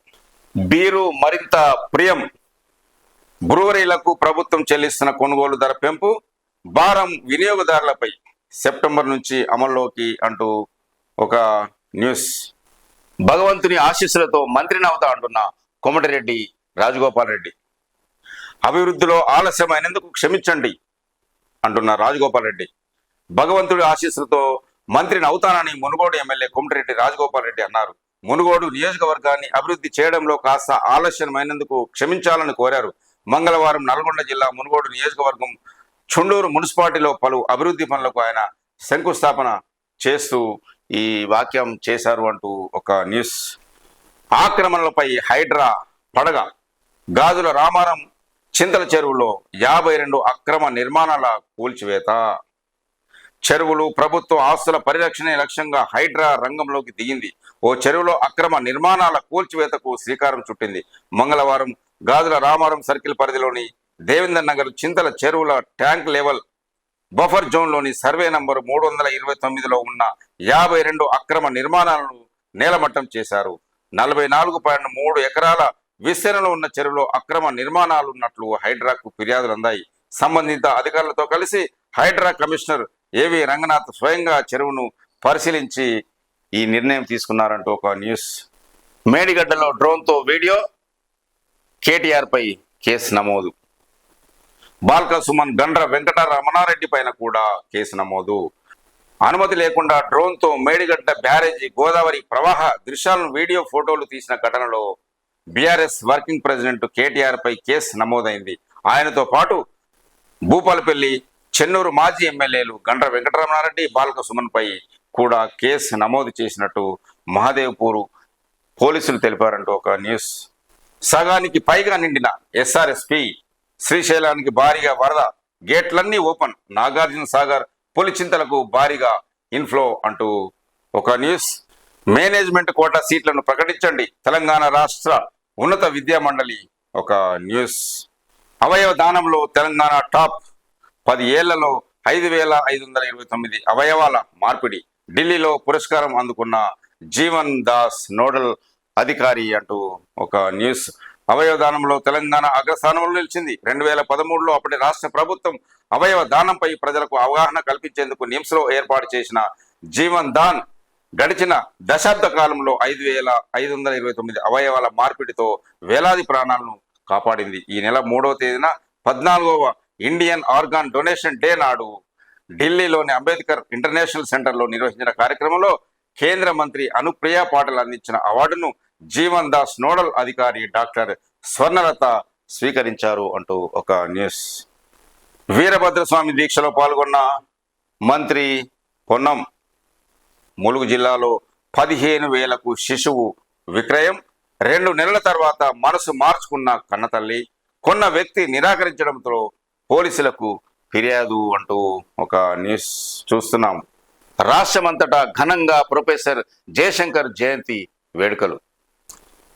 బీరు మరింత ప్రియం, బ్రూవరీలకు ప్రభుత్వం చెల్లిస్తున్న కొనుగోలు ధర పెంపు భారం వినియోగదారులపై సెప్టెంబర్ నుంచి అమల్లోకి అంటూ ఒక న్యూస్. భగవంతుని ఆశీస్సులతో మంత్రిని అవుతా అంటున్న కోమటిరెడ్డి రాజగోపాల్ రెడ్డి. అభివృద్ధిలో ఆలస్యమైనందుకు క్షమించండి అంటున్న రాజగోపాల్ రెడ్డి. భగవంతుడి ఆశీస్సులతో మంత్రిని అవుతానని మునుగోడు ఎమ్మెల్యే కోమటిరెడ్డి రాజగోపాల్ రెడ్డి అన్నారు. మునుగోడు నియోజకవర్గాన్ని అభివృద్ధి చేయడంలో కాస్త ఆలస్యమైనందుకు క్షమించాలని కోరారు. మంగళవారం నల్గొండ జిల్లా మునుగోడు నియోజకవర్గం చుండూరు మున్సిపాలిటీలో పలు అభివృద్ధి పనులకు ఆయన శంకుస్థాపన చేస్తూ ఈ వాక్యం చేశారు అంటూ ఒక న్యూస్. ఆక్రమణలపై హైడ్రా పడగ. గాజుల రామారం చింతల చెరువులో 52 అక్రమ నిర్మాణాల కూల్చివేత. చెరువులు, ప్రభుత్వ ఆస్తుల పరిరక్షణే లక్ష్యంగా హైడ్రా రంగంలోకి దిగింది. ఓ చెరువులో అక్రమ నిర్మాణాల కూల్చివేతకు శ్రీకారం చుట్టింది. మంగళవారం గాజుల రామారం సర్కిల్ పరిధిలోని దేవేందర్ నగర్ చింతల చెరువుల ట్యాంక్ లెవెల్ బఫర్ జోన్లోని సర్వే నంబర్ 329లో ఉన్న 52 అక్రమ నిర్మాణాలను నేలమట్టం చేశారు. 44.3 ఎకరాల విస్తీర్ణంలో ఉన్న చెరువులో అక్రమ నిర్మాణాలు ఉన్నట్లు హైడ్రాకు ఫిర్యాదులు అందాయి. సంబంధిత అధికారులతో కలిసి హైడ్రా కమిషనర్ ఏవి రంగనాథ్ స్వయంగా చెరువును పరిశీలించి ఈ నిర్ణయం తీసుకున్నారంటూ ఒక న్యూస్. మేడిగడ్డలో డ్రోన్తో వీడియో, కేటీఆర్ పై కేసు నమోదు. బాల్క సుమన్, గండ్ర వెంకట రమణారెడ్డి పైన కూడా కేసు నమోదు. అనుమతి లేకుండా డ్రోన్తో మేడిగడ్డ బ్యారేజీ గోదావరి ప్రవాహ దృశ్యాలను వీడియో ఫోటోలు తీసిన ఘటనలో బీఆర్ఎస్ వర్కింగ్ ప్రెసిడెంట్ కేటీఆర్ పై కేసు నమోదైంది. ఆయనతో పాటు భూపాలపల్లి, చెన్నూరు మాజీ ఎమ్మెల్యేలు గండ్ర వెంకటరమణారెడ్డి, బాల్క సుమన్ పై కూడా కేసు నమోదు చేసినట్టు మహదేవ్పూర్ పోలీసులు తెలిపారంటూ ఒక న్యూస్. సగానికి పైగా నిండిన ఎస్ఆర్ఎస్పి శ్రీశైలానికి భారీగా వరద, గేట్లన్నీ ఓపెన్. నాగార్జున సాగర్ పులిచింతలకు భారీగా ఇన్ఫ్లో అంటూ ఒక న్యూస్. మేనేజ్మెంట్ కోటా సీట్లను ప్రకటించండి, తెలంగాణ రాష్ట్ర ఉన్నత విద్యా మండలి ఒక న్యూస్. అవయవ దానంలో తెలంగాణ టాప్, 10 ఏళ్లలో 5,529 అవయవాల మార్పిడి. ఢిల్లీలో పురస్కారం అందుకున్న జీవన్ దాస్ నోడల్ అధికారి అంటూ ఒక న్యూస్. అవయవ దానంలో తెలంగాణ అగ్రస్థానంలో నిలిచింది. 2013లో అప్పటి రాష్ట్ర ప్రభుత్వం అవయవ దానంపై ప్రజలకు అవగాహన కల్పించేందుకు నిమ్స్లో ఏర్పాటు చేసిన జీవన్ దాన్ గడిచిన దశాబ్ద కాలంలో 5,529 అవయవాల మార్పిడితో వేలాది ప్రాణాలను కాపాడింది. ఈ నెల 3వ తేదీన 14వ ఇండియన్ ఆర్గాన్ డొనేషన్ డే నాడు ఢిల్లీలోని అంబేద్కర్ ఇంటర్నేషనల్ సెంటర్లో నిర్వహించిన కార్యక్రమంలో కేంద్ర మంత్రి అనుప్రియ పాటిల్ అందించిన అవార్డును జీవన్ దాస్ నోడల్ అధికారి డాక్టర్ స్వర్ణలత స్వీకరించారు అంటూ ఒక న్యూస్. వీరభద్రస్వామి దీక్షలో పాల్గొన్న మంత్రి పొన్నం. ములుగు జిల్లాలో 15,000కు శిశువు విక్రయం. 2 నెలల తర్వాత మనసు మార్చుకున్న కన్నతల్లి, కొన్న వ్యక్తి నిరాకరించడంతో పోలీసులకు ఫిర్యాదు అంటూ ఒక న్యూస్ చూస్తున్నాం. రాష్ట్రమంతటా ఘనంగా ప్రొఫెసర్ జయశంకర్ జయంతి వేడుకలు.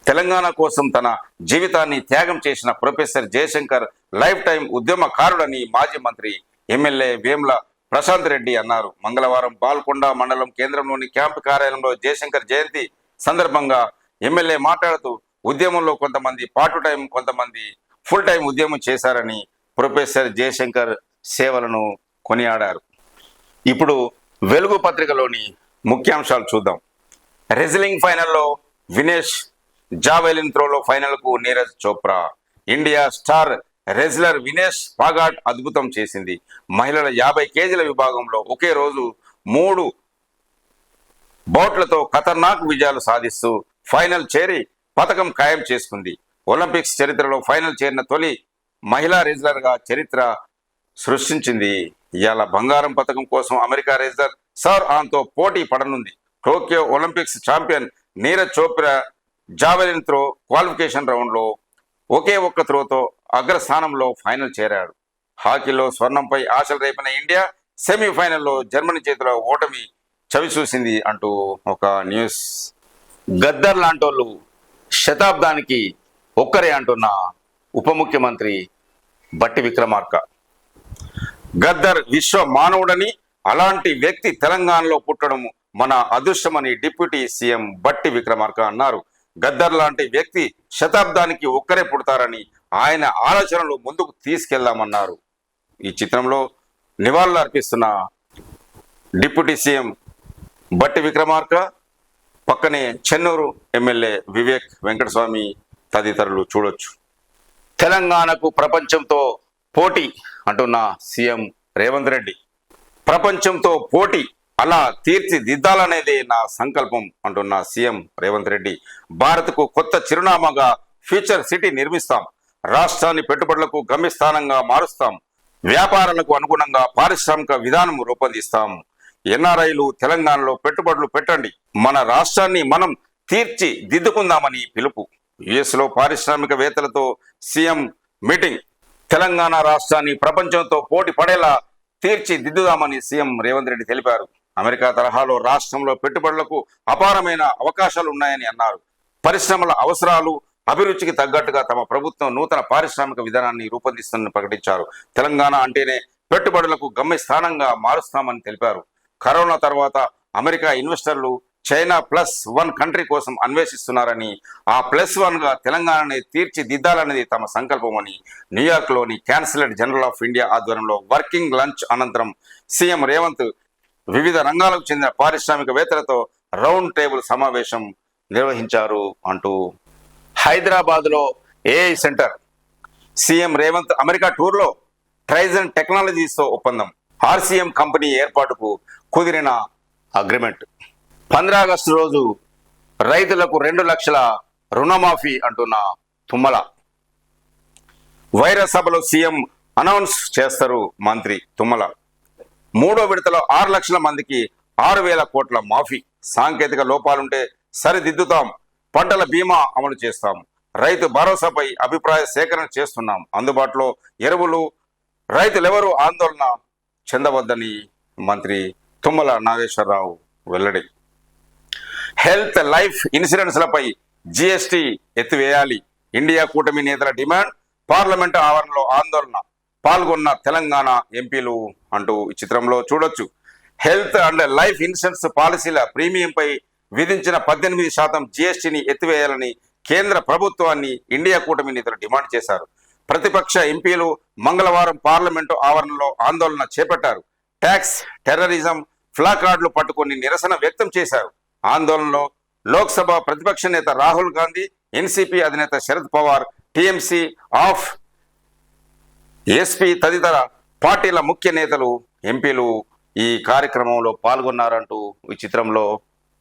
తెలంగాణ కోసం తన జీవితాన్ని త్యాగం చేసిన ప్రొఫెసర్ జయశంకర్ లైఫ్ టైం ఉద్యమకారుడని మాజీ మంత్రి ఎమ్మెల్యే వేముల ప్రశాంత్ రెడ్డి అన్నారు. మంగళవారం బాల్కొండ మండలం కేంద్రంలోని క్యాంపు కార్యాలయంలో జయశంకర్ జయంతి సందర్భంగా ఎమ్మెల్యే మాట్లాడుతూ ఉద్యమంలో కొంతమంది పార్ట్ టైం, కొంతమంది ఫుల్ టైం ఉద్యమం చేశారని ప్రొఫెసర్ జయశంకర్ సేవలను కొనియాడారు. ఇప్పుడు వెలుగు పత్రికలోని ముఖ్యాంశాలు చూద్దాం. రెజ్లింగ్ ఫైనల్లో వినేష్, జావెలిన్ త్రోలో ఫైనల్కు Neeraj Chopra. India star wrestler Vinesh forgot అద్భుతం చేసింది. మహిళల 50 కేజీల విభాగంలో ఒకే రోజు 3 బౌట్లతో ఖతర్నాక్ విజయాలు సాధిస్తూ ఫైనల్ చేరి పతకం ఖాయం చేసుకుంది. ఒలింపిక్స్ చరిత్రలో ఫైనల్ చేరిన తొలి మహిళా రెజ్లర్గా చరిత్ర సృష్టించింది. ఇవాళ బంగారం పతకం కోసం అమెరికా రెజ్లర్ సర్ ఆన్తో పోటీ పడనుంది. Tokyo Olympics champion Neeraj Chopra javelin throw qualification రౌండ్లో ఒకే ఒక్క త్రోతో అగ్రస్థానంలో ఫైనల్ చేరాడు. హాకీలో స్వర్ణంపై ఆశలు రేపిన ఇండియా సెమీఫైనల్లో జర్మనీ చేతిలో ఓటమి చవిచూసింది అంటూ ఒక న్యూస్. గద్దర్ లాంటోళ్ళు శతాబ్దానికి ఒక్కరే అంటున్న ఉప ముఖ్యమంత్రి బట్టి విక్రమార్క. గద్దర్ విశ్వ మానవుడని, అలాంటి వ్యక్తి తెలంగాణలో పుట్టడం మన అదృష్టమని డిప్యూటీ సీఎం బట్టి విక్రమార్క అన్నారు. గద్దర్ లాంటి వ్యక్తి శతాబ్దానికి ఒక్కరే పుడతారని ఆయన ఆలోచనలు ముందుకు తీసుకెళ్లామన్నారు. ఈ చిత్రంలో నివాళులు అర్పిస్తున్న డిప్యూటీ సీఎం బట్టి విక్రమార్క, పక్కనే చెన్నూరు ఎమ్మెల్యే వివేక్ వెంకటస్వామి తదితరులు చూడొచ్చు. తెలంగాణకు ప్రపంచంతో పోటీ అంటున్న సీఎం రేవంత్ రెడ్డి. ప్రపంచంతో పోటీ అలా తీర్చిదిద్దాలనేదే నా సంకల్పం అంటున్న సీఎం రేవంత్ రెడ్డి. భారత్కు కొత్త చిరునామాగా ఫ్యూచర్ సిటీ నిర్మిస్తాం, రాష్ట్రాన్ని పెట్టుబడులకు గమ్యస్థానంగా మారుస్తాం, వ్యాపారాలకు అనుగుణంగా పారిశ్రామిక విధానం రూపొందిస్తాం, ఎన్ఆర్ఐలు తెలంగాణలో పెట్టుబడులు పెట్టండి, మన రాష్ట్రాన్ని మనం తీర్చిదిద్దుకుందామని పిలుపు. యుఎస్లో పారిశ్రామికవేత్తలతో సీఎం మీటింగ్. తెలంగాణ రాష్ట్రాన్ని ప్రపంచంతో పోటీ పడేలా తీర్చిదిద్దుదామని సీఎం రేవంత్ రెడ్డి తెలిపారు. అమెరికా తరహాలో రాష్ట్రంలో పెట్టుబడులకు అపారమైన అవకాశాలు ఉన్నాయని అన్నారు. పరిశ్రమల అవసరాలు, అభిరుచికి తగ్గట్టుగా తమ ప్రభుత్వం నూతన పారిశ్రామిక విధానాన్ని రూపొందిస్తుందని ప్రకటించారు. తెలంగాణ అంటేనే పెట్టుబడులకు గమ్యస్థానంగా మారుస్తామని తెలిపారు. కరోనా తర్వాత అమెరికా ఇన్వెస్టర్లు చైనా +1 కంట్రీ కోసం అన్వేషిస్తున్నారని, ఆ +1గా తెలంగాణని తీర్చిదిద్దాలనేది తమ సంకల్పమని న్యూయార్క్లోని క్యాన్సలర్ జనరల్ ఆఫ్ ఇండియా ఆధ్వర్యంలో వర్కింగ్ లంచ్ అనంతరం సీఎం రేవంత్ వివిధ రంగాలకు చెందిన పారిశ్రామికవేత్తలతో రౌండ్ టేబుల్ సమావేశం నిర్వహించారు అంటూ హైదరాబాద్లో AI centre. CM Revanth America టూర్లో ట్రైజన్ టెక్నాలజీస్తో ఒప్పందం. ఆర్సీఎం కంపెనీ ఏర్పాటుకు కుదిరిన అగ్రిమెంట్. 15 ఆగస్టు రోజు రైతులకు 2 లక్షల రుణమాఫీ అంటున్న తుమ్మల. వైరస్ సభలో సీఎం అనౌన్స్ చేస్తారు మంత్రి తుమ్మల. 3వ విడతలో 6 లక్షల మందికి 6,000 కోట్ల మాఫీ. సాంకేతిక లోపాలుంటే సరిదిద్దుతాం, పంటల బీమా అమలు చేస్తాం, రైతు భరోసాపై అభిప్రాయ సేకరణ చేస్తున్నాం, అందుబాటులో ఎరువులు, రైతులెవరూ ఆందోళన చెందవద్దని మంత్రి తుమ్మల నాగేశ్వరరావు వెల్లడి. హెల్త్, లైఫ్ ఇన్సూరెన్స్లపై జీఎస్టీ ఎత్తివేయాలి, ఇండియా కూటమి నేతల డిమాండ్. పార్లమెంటు ఆవరణలో ఆందోళన, పాల్గొన్న తెలంగాణ ఎంపీలు అంటూ ఈ చిత్రంలో చూడొచ్చు. హెల్త్ అండ్ లైఫ్ ఇన్సూరెన్స్ పాలసీల ప్రీమియంపై విధించిన 18% జీఎస్టీని ఎత్తివేయాలని కేంద్ర ప్రభుత్వాన్ని ఇండియా కూటమి నేతలు డిమాండ్ చేశారు. ప్రతిపక్ష ఎంపీలు మంగళవారం పార్లమెంటు ఆవరణలో ఆందోళన చేపట్టారు. ట్యాక్స్, టెర్రరిజం ఫ్లాకార్డులు పట్టుకొని నిరసన వ్యక్తం చేశారు. ఆందోళనలో లోక్సభ ప్రతిపక్ష నేత రాహుల్ గాంధీ, ఎన్సీపీ అధినేత Sharad Pawar, TMC, of, SP తదితర పార్టీల ముఖ్య నేతలు, ఎంపీలు ఈ కార్యక్రమంలో పాల్గొన్నారంటూ ఈ చిత్రంలో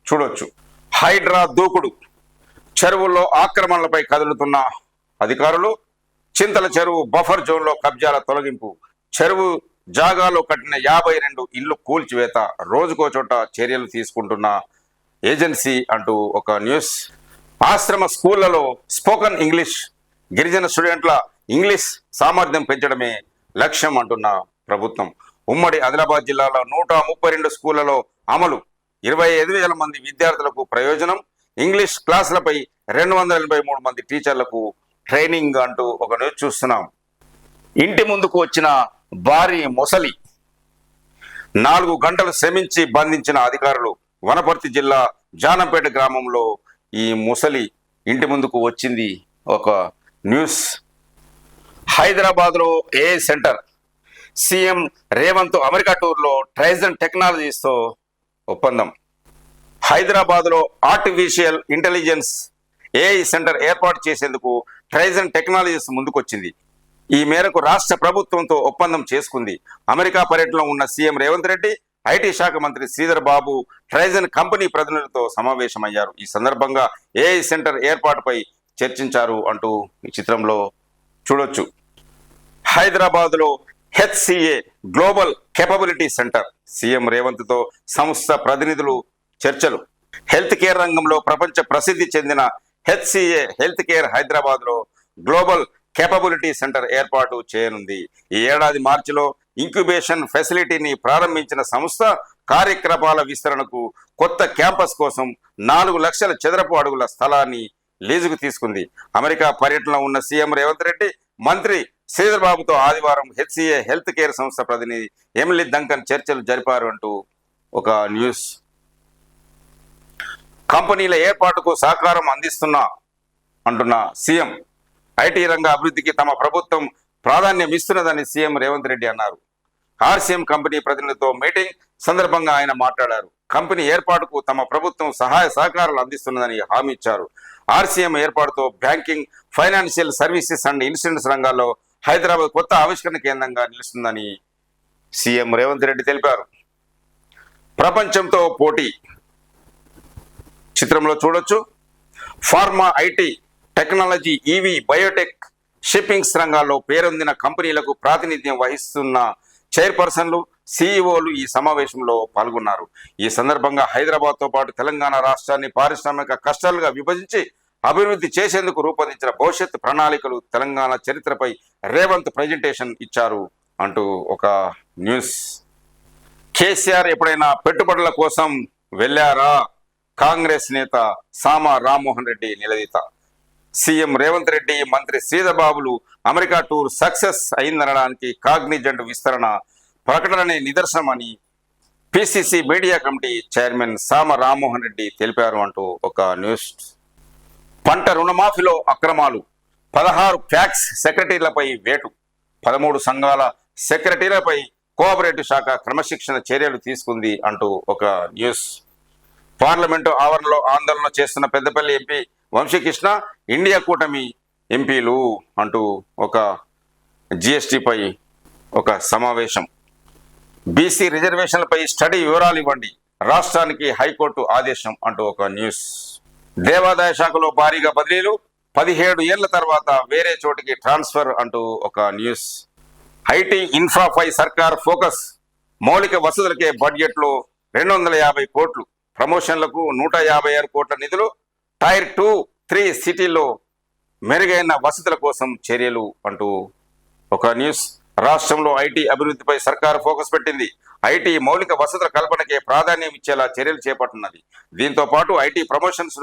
చూడొచ్చు. హైడ్రా దూకుడు. చెరువుల్లో ఆక్రమణలపై కదులుతున్న అధికారులు. చింతల చెరువు బఫర్ జోన్లో కబ్జాల తొలగింపు. చెరువు జాగాలో కట్టిన 52 ఇళ్లు కూల్చివేత. రోజుకో చోట చర్యలు తీసుకుంటున్న ఏజెన్సీ అంటూ ఒక న్యూస్. ఆశ్రమ స్కూళ్లలో స్పోకన్ ఇంగ్లీష్, గిరిజన స్టూడెంట్ల ఇంగ్లీష్ సామర్థ్యం పెంచడమే లక్ష్యం అంటున్న ప్రభుత్వం. ఉమ్మడి ఆదిలాబాద్ జిల్లాలో 132 స్కూళ్లలో అమలు. 25,000 మంది విద్యార్థులకు ప్రయోజనం. ఇంగ్లీష్ క్లాసులపై 283 మంది టీచర్లకు ట్రైనింగ్ అంటూ ఒక న్యూస్ చూస్తున్నాం. ఇంటి ముందుకు వచ్చిన భారీ మొసలి. 4 గంటలు శ్రమించి బంధించిన అధికారులు. వనపర్తి జిల్లా జానంపేట గ్రామంలో ఈ ముసలి ఇంటి ముందుకు వచ్చింది ఒక న్యూస్. హైదరాబాద్లో AI centre. CM Revanth America టూర్లో ట్రైజన్ టెక్నాలజీస్తో ఒప్పందం. హైదరాబాద్లో ఆర్టిఫిషియల్ ఇంటెలిజెన్స్ ఏఐ సెంటర్ ఏర్పాటు చేసేందుకు ట్రైజన్ టెక్నాలజీస్ ముందుకొచ్చింది. ఈ మేరకు రాష్ట్ర ప్రభుత్వంతో ఒప్పందం చేసుకుంది. అమెరికా పర్యటనలో ఉన్న సీఎం రేవంత్ రెడ్డి, ఐటీ శాఖ మంత్రి శ్రీధర్ బాబు ట్రైజన్ కంపెనీ ప్రతినిధులతో సమావేశమయ్యారు. ఈ సందర్భంగా ఏఐ సెంటర్ ఏర్పాటుపై చర్చించారు అంటూ ఈ చిత్రంలో చూడొచ్చు. హైదరాబాద్లో HCA global capability centre. CM రేవంత్తో సంస్థ ప్రతినిధులు చర్చలు. హెల్త్ కేర్ రంగంలో ప్రపంచ ప్రసిద్ధి చెందిన హెచ్సిఏ హెల్త్ కేర్ హైదరాబాద్లో గ్లోబల్ కేపబిలిటీ సెంటర్ ఏర్పాటు చేయనుంది. ఈ ఏడాది మార్చిలో ఇంక్యుబేషన్ ఫెసిలిటీని ప్రారంభించిన సంస్థ కార్యకలాపాల విస్తరణకు కొత్త క్యాంపస్ కోసం 4 లక్షల చదరపు అడుగుల స్థలాన్ని లీజుకు తీసుకుంది. అమెరికా పర్యటనలో ఉన్న సీఎం రేవంత్ రెడ్డి మంత్రి శ్రీధర్ బాబుతో ఆదివారం హెచ్సిఏ హెల్త్ కేర్ సంస్థ ప్రతినిధి ఎమిలీ డంకన్ చర్చలు జరిపారు అంటూ ఒక న్యూస్. కంపెనీల ఏర్పాటుకు సహకారం అంటున్న సీఎం ఐటీ రంగ అభివృద్ధికి తమ ప్రభుత్వం ప్రాధాన్యం ఇస్తున్నదని సీఎం రేవంత్ రెడ్డి అన్నారు. ఆర్సీఎం కంపెనీ ప్రతినిధులతో మీటింగ్ సందర్భంగా ఆయన మాట్లాడారు. కంపెనీ ఏర్పాటుకు తమ ప్రభుత్వం సహాయ సహకారాలు అందిస్తున్నదని హామీ ఇచ్చారు. ఆర్సీఎం ఏర్పాటుతో banking, financial services and insurance రంగాల్లో హైదరాబాద్ కొత్త ఆవిష్కరణ కేంద్రంగా నిలుస్తుందని సీఎం రేవంత్ రెడ్డి తెలిపారు. ప్రపంచంతో పోటీ చిత్రంలో చూడొచ్చు. Pharma, IT, technology, EV, Biotech, shippings రంగాల్లో పేరొందిన కంపెనీలకు ప్రాతినిధ్యం వహిస్తున్న చైర్పర్సన్లు, సీఈఓలు ఈ సమావేశంలో పాల్గొన్నారు. ఈ సందర్భంగా హైదరాబాద్తో పాటు తెలంగాణ రాష్ట్రాన్ని పారిశ్రామిక క్లస్టర్లుగా విభజించి అభివృద్ధి చేసేందుకు రూపొందించిన భవిష్యత్ ప్రణాళికలు, తెలంగాణ చరిత్రపై రేవంత్ ప్రజెంటేషన్ ఇచ్చారు అంటూ ఒక న్యూస్. కేసీఆర్ ఎప్పుడైనా పెట్టుబడుల కోసం వెళ్ళారా? కాంగ్రెస్ నేత సామా రామ్మోహన్ రెడ్డి నిలదీత. సీఎం రేవంత్ రెడ్డి, మంత్రి శ్రీధర్ బాబులు అమెరికా టూర్ సక్సెస్ అయిందనడానికి కాగ్నిజెంట్ విస్తరణ ప్రకటననే నిదర్శనమని పిసిసి మీడియా కమిటీ చైర్మన్ సామ రామ్మోహన్ రెడ్డి తెలిపారు అంటూ ఒక న్యూస్. పంట రుణమాఫీలో అక్రమాలు, 16 ఫ్యాక్స్ సెక్రటరీలపై వేటు, 13 సంఘాల సెక్రటరీలపై కోఆపరేటివ్ శాఖ క్రమశిక్షణ చర్యలు తీసుకుంది అంటూ ఒక న్యూస్. పార్లమెంటు ఆవరణలో ఆందోళన చేస్తున్న పెద్దపల్లి ఎంపీ వంశీకృష్ణ, ఇండియా కూటమి ఎంపీలు అంటూ ఒక జిఎస్టిపై ఒక సమావేశం. బీసీ రిజర్వేషన్లపై స్టడీ వివరాలు ఇవ్వండి, రాష్ట్రానికి హైకోర్టు ఆదేశం అంటూ ఒక న్యూస్. దేవాదాయ శాఖలో భారీగా బదిలీలు, 17 ఏళ్ల తర్వాత వేరే చోటికి ట్రాన్స్ఫర్ అంటూ ఒక న్యూస్. ఐటీ ఇన్ఫ్రాపై సర్కార్ ఫోకస్, మౌలిక వసతులకే బడ్జెట్లో 250 కోట్లు, ప్రమోషన్లకు 156 కోట్ల నిధులు, టైర్ 2, 3 సిటీల్లో మెరుగైన వసతుల కోసం చర్యలు అంటూ ఒక న్యూస్. రాష్ట్రంలో ఐటీ అభివృద్ధిపై సర్కారు ఫోకస్ పెట్టింది. ఐటీ మౌలిక వసతుల కల్పనకే ప్రాధాన్యం ఇచ్చేలా చర్యలు చేపట్టున్నది. దీంతో పాటు ఐటీ ప్రమోషన్స్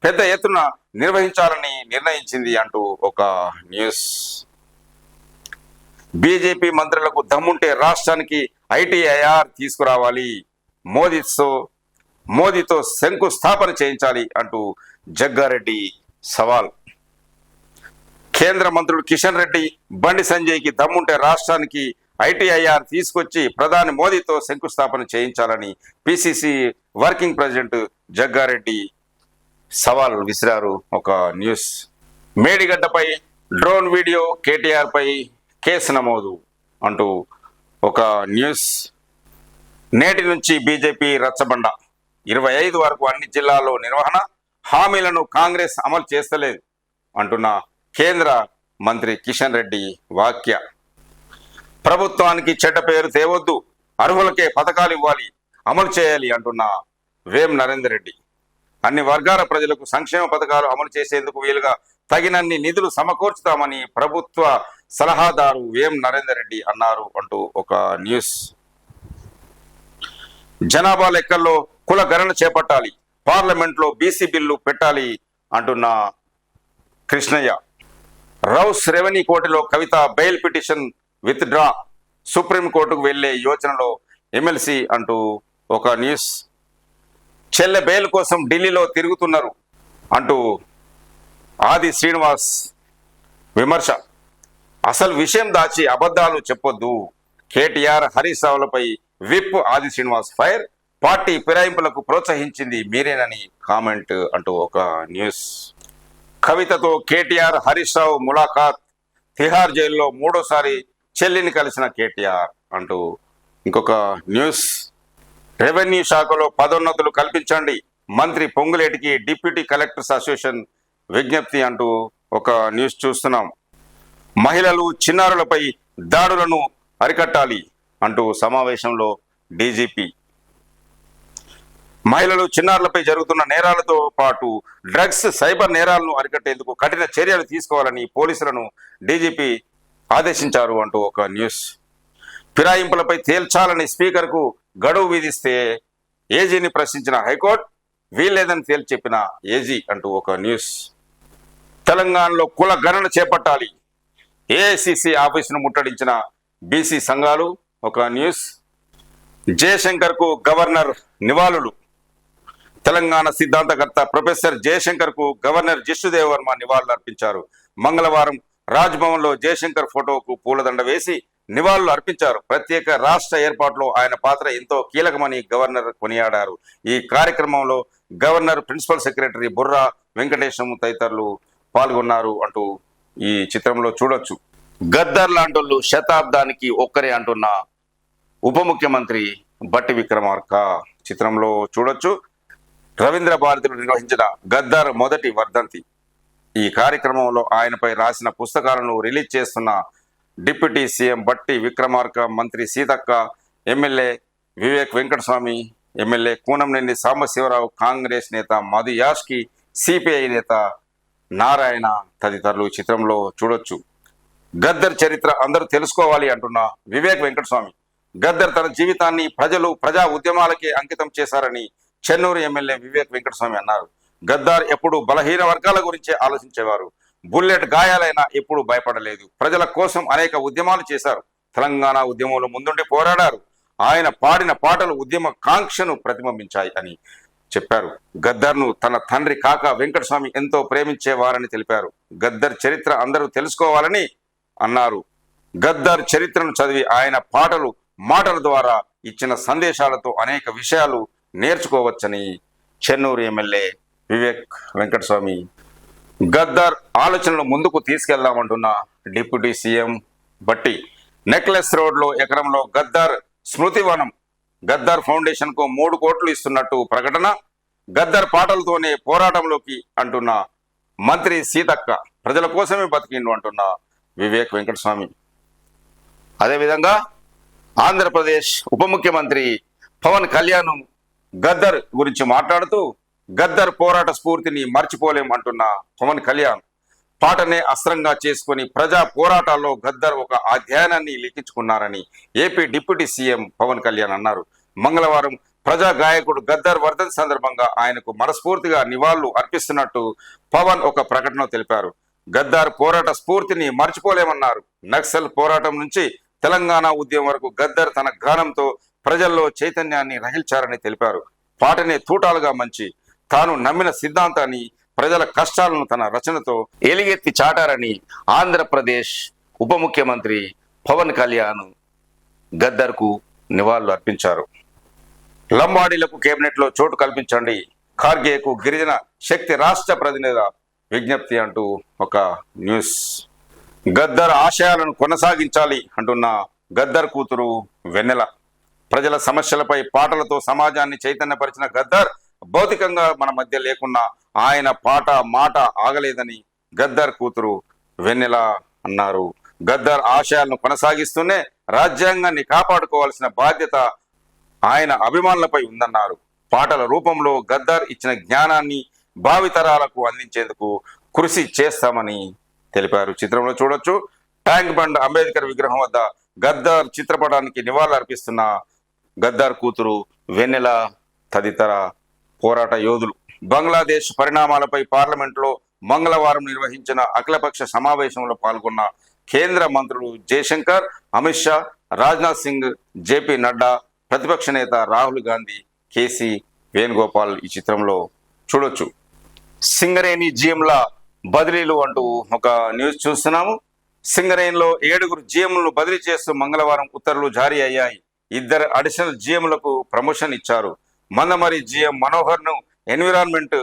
పెద్ద ఎత్తున నిర్వహించాలని నిర్ణయించింది అంటూ ఒక న్యూస్. బీజేపీ మంత్రులకు దమ్ముంటే రాష్ట్రానికి ఐటీఐఆర్ తీసుకురావాలి, మోదీతో శంకుస్థాపన చేయించాలి అంటూ జగ్గారెడ్డి సవాల్. కేంద్ర మంత్రులు కిషన్ రెడ్డి, బండి సంజయ్కి దమ్ముంటే రాష్ట్రానికి ఐటీఐఆర్ తీసుకొచ్చి ప్రధాని మోదీతో శంకుస్థాపన చేయించాలని పిసిసి వర్కింగ్ ప్రెసిడెంట్ జగ్గారెడ్డి సవాల్ విసిరారు ఒక న్యూస్. మేడిగడ్డపై డ్రోన్ వీడియో, కేటీఆర్ పై కేసు నమోదు అంటూ ఒక న్యూస్. నేటి నుంచి బీజేపీ రచ్చబండ, 25 వరకు అన్ని జిల్లాల్లో నిర్వహణ, హామీలను కాంగ్రెస్ అమలు చేస్తలేదు అంటున్న కేంద్ర మంత్రి కిషన్ రెడ్డి వాక్య. ప్రభుత్వానికి చెడ్డ పేరు తేవద్దు, అర్హులకే పథకాలు ఇవ్వాలి, అమలు చేయాలి అంటున్న వేం నరేందర్ రెడ్డి. అన్ని వర్గాల ప్రజలకు సంక్షేమ పథకాలు అమలు చేసేందుకు వీలుగా తగినన్ని నిధులు సమకూర్చుతామని ప్రభుత్వ సలహాదారు వేం నరేందర్ రెడ్డి అన్నారు అంటూ ఒక న్యూస్. జనాభా లెక్కల్లో కుల గణన చేపట్టాలి, పార్లమెంట్లో బీసీ బిల్లు పెట్టాలి అంటున్న కృష్ణయ్య. రౌస్ రెవెన్యూ కోర్టులో కవిత బెయిల్ పిటిషన్ విత్ డ్రా, సుప్రీంకోర్టుకు వెళ్లే యోచనలో ఎమ్మెల్సీ అంటూ ఒక న్యూస్. చెల్లె బెయిల్ కోసం ఢిల్లీలో తిరుగుతున్నారు అంటూ ఆది శ్రీనివాస్ విమర్శ. అసలు విషయం దాచి అబద్ధాలు చెప్పొద్దు, కేటీఆర్, హరీష్ రావులపై విప్ ఆది శ్రీనివాస్ ఫైర్, పార్టీ ఫిరాయింపులకు ప్రోత్సహించింది మీరేనని కామెంట్ అంటూ ఒక న్యూస్. కవితతో కేటీఆర్, హరీష్ రావు ములాఖాత్, తిహార్ జైల్లో 3వసారి చెల్లిని కలిసిన కేటీఆర్ అంటూ ఇంకొక న్యూస్. రెవెన్యూ శాఖలో పదోన్నతులు కల్పించండి, మంత్రి పొంగులేటికి డిప్యూటీ కలెక్టర్స్ అసోసియేషన్ విజ్ఞప్తి అంటూ ఒక న్యూస్ చూస్తున్నాం. మహిళలు, చిన్నారులపై దాడులను అరికట్టాలి అంటూ సమావేశంలో డీజీపీ. మహిళలు, చిన్నారులపై జరుగుతున్న నేరాలతో పాటు డ్రగ్స్, సైబర్ నేరాలను అరికట్టేందుకు కఠిన చర్యలు తీసుకోవాలని పోలీసులను డీజీపీ ఆదేశించారు అంటూ ఒక న్యూస్. ఫిరాయింపులపై తేల్చాలని స్పీకర్కు గడువు విధిస్తే ఏజీని ప్రశ్నించిన హైకోర్టు వీల్లేదని తేల్చి చెప్పిన ఏజీ అంటూ ఒక న్యూస్. తెలంగాణలో కుల గణన చేపట్టాలి, ఏఐసిసి ఆఫీసును ముట్టడించిన బీసీ సంఘాలు ఒక న్యూస్. జయశంకర్ కు గవర్నర్ నివాళులు. తెలంగాణ సిద్ధాంతకర్త ప్రొఫెసర్ జయశంకర్ కు గవర్నర్ జిష్ణుదేవ్ వర్మ నివాళులు అర్పించారు. మంగళవారం రాజ్భవన్ లో జయశంకర్ ఫోటోకు పూలదండ వేసి నివాళులు అర్పించారు. ప్రత్యేక రాష్ట్ర ఏర్పాటులో ఆయన పాత్ర ఎంతో కీలకమని గవర్నర్ కొనియాడారు. ఈ కార్యక్రమంలో governor, principal secretary Burra Venkatesham తదితరులు పాల్గొన్నారు అంటూ ఈ చిత్రంలో చూడొచ్చు. గద్దర్ లాంటోళ్ళు శతాబ్దానికి ఒక్కరే అంటున్న ఉప ముఖ్యమంత్రి బట్టి విక్రమార్క చిత్రంలో చూడొచ్చు. రవీంద్ర భారతిలో నిర్వహించిన గద్దర్ మొదటి వర్ధంతి. ఈ కార్యక్రమంలో ఆయనపై రాసిన పుస్తకాలను రిలీజ్ చేస్తున్న డిప్యూటీ సీఎం బట్టి విక్రమార్క, మంత్రి సీతక్క, ఎమ్మెల్యే వివేక్ వెంకటస్వామి, ఎమ్మెల్యే కూనంనేని సాంబశివరావు, కాంగ్రెస్ నేత మధు యాష్కి, సిపిఐ నేత నారాయణ తదితరులు చిత్రంలో చూడొచ్చు. గద్దర్ చరిత్ర అందరూ తెలుసుకోవాలి అంటున్న వివేక్ వెంకటస్వామి. గద్దర్ తన జీవితాన్ని ప్రజా ఉద్యమాలకే అంకితం చేశారని చెన్నూరు ఎమ్మెల్యే వివేక్ వెంకటస్వామి అన్నారు. గద్దర్ ఎప్పుడు బలహీన వర్గాల గురించే ఆలోచించేవారు. బుల్లెట్ గాయాలైనా ఎప్పుడు భయపడలేదు. ప్రజల కోసం అనేక ఉద్యమాలు చేశారు. తెలంగాణ ఉద్యమంలో ముందుండి పోరాడారు. ఆయన పాడిన పాటలు ఉద్యమ కాంక్షను ప్రతిబింబించాయి అని చెప్పారు. గద్దర్ను తన తండ్రి కాకా వెంకటస్వామి ఎంతో ప్రేమించేవారని తెలిపారు. గద్దర్ చరిత్ర అందరూ తెలుసుకోవాలని అన్నారు. గద్దర్ చరిత్రను చదివి ఆయన మాటల ద్వారా ఇచ్చిన సందేశాలతో అనేక విషయాలు నేర్చుకోవచ్చని చెన్నూరు ఎమ్మెల్యే వివేక్ వెంకటస్వామి. గద్దర్ ఆలోచనలు ముందుకు తీసుకెళ్దామంటున్న డిప్యూటీ సీఎం బట్టి. నెక్లెస్ రోడ్లో ఎకరంలో గద్దర్ స్మృతివనం. గద్దర్ ఫౌండేషన్ కు 3 కోట్లు ఇస్తున్నట్టు ప్రకటన. గద్దర్ పాటలతోనే పోరాటంలోకి అంటున్న మంత్రి సీతక్క. ప్రజల కోసమే బతికిండు అంటున్న వివేక్ వెంకటస్వామి. అదేవిధంగా ఆంధ్రప్రదేశ్ ఉప ముఖ్యమంత్రి పవన్ కళ్యాణ్ గద్దర్ గురించి మాట్లాడుతూ గద్దర్ పోరాట స్ఫూర్తిని మర్చిపోలేం అంటున్న పవన్ కళ్యాణ్. పాటనే అస్త్రంగా చేసుకుని ప్రజా పోరాటాల్లో గద్దర్ ఒక అధ్యయనాన్ని లిఖించుకున్నారని AP deputy CM Pawan Kalyan అన్నారు. మంగళవారం ప్రజా గాయకుడు గద్దర్ వర్ధంతి సందర్భంగా ఆయనకు మనస్ఫూర్తిగా నివాళులు అర్పిస్తున్నట్టు పవన్ ఒక ప్రకటనలో తెలిపారు. గద్దర్ పోరాట స్ఫూర్తిని మర్చిపోలేమన్నారు. నక్సల్ పోరాటం నుంచి తెలంగాణ ఉద్యమం వరకు గద్దర్ తన గానంతో ప్రజల్లో చైతన్యాన్ని రగిల్చారని తెలిపారు. పాటనే తూటాలుగా మంచి తాను నమ్మిన సిద్ధాంతాన్ని, ప్రజల కష్టాలను తన రచనతో ఎలుగెత్తి చాటారని ఆంధ్రప్రదేశ్ ఉప ముఖ్యమంత్రి పవన్ కళ్యాణ్ గద్దర్కు నివాళులు అర్పించారు. లంబాడీలకు కేబినెట్లో చోటు కల్పించండి, ఖార్గేకు గిరిజన శక్తి రాష్ట్ర ప్రతినిధి విజ్ఞప్తి అంటూ ఒక న్యూస్. గద్దర్ ఆశయాలను కొనసాగించాలి అంటున్న గద్దర్ కూతురు వెన్నెల. ప్రజల సమస్యలపై పాటలతో సమాజాన్ని చైతన్యపరిచిన గద్దర్ భౌతికంగా మన మధ్య లేకున్నా ఆయన మాట ఆగలేదని గద్దర్ కూతురు వెన్నెల అన్నారు. గద్దర్ ఆశయాలను కొనసాగిస్తూనే రాజ్యాంగాన్ని కాపాడుకోవాల్సిన బాధ్యత ఆయన అభిమానులపై ఉందన్నారు. పాటల రూపంలో గద్దర్ ఇచ్చిన జ్ఞానాన్ని భావితరాలకు అందించేందుకు కృషి చేస్తామని తెలిపారు. చిత్రంలో చూడొచ్చు. ట్యాంక్ బండ్ అంబేద్కర్ విగ్రహం వద్ద గద్దర్ చిత్రపటానికి నివాళులు అర్పిస్తున్న గద్దర్ కూతురు వెన్నెల తదితర పోరాట యోధులు. బంగ్లాదేశ్ పరిణామాలపై పార్లమెంట్లో మంగళవారం నిర్వహించిన అఖిలపక్ష సమావేశంలో పాల్గొన్న కేంద్ర మంత్రులు జయశంకర్, అమిత్ షా, రాజ్నాథ్ సింగ్, జేపీ నడ్డా, ప్రతిపక్ష నేత రాహుల్ గాంధీ, కేసీ వేణుగోపాల్ ఈ చిత్రంలో చూడొచ్చు. సింగరేణి జీఎంల బదిలీలు అంటూ ఒక న్యూస్ చూస్తున్నాము. సింగరేణిలో 7 జీఎంలను బదిలీ చేస్తూ మంగళవారం ఉత్తర్వులు జారీ అయ్యాయి. 2 అడిషనల్ జీఎంలకు ప్రమోషన్ ఇచ్చారు. మందమరి జీఎం మనోహర్ ను ఎన్విరాన్మెంట్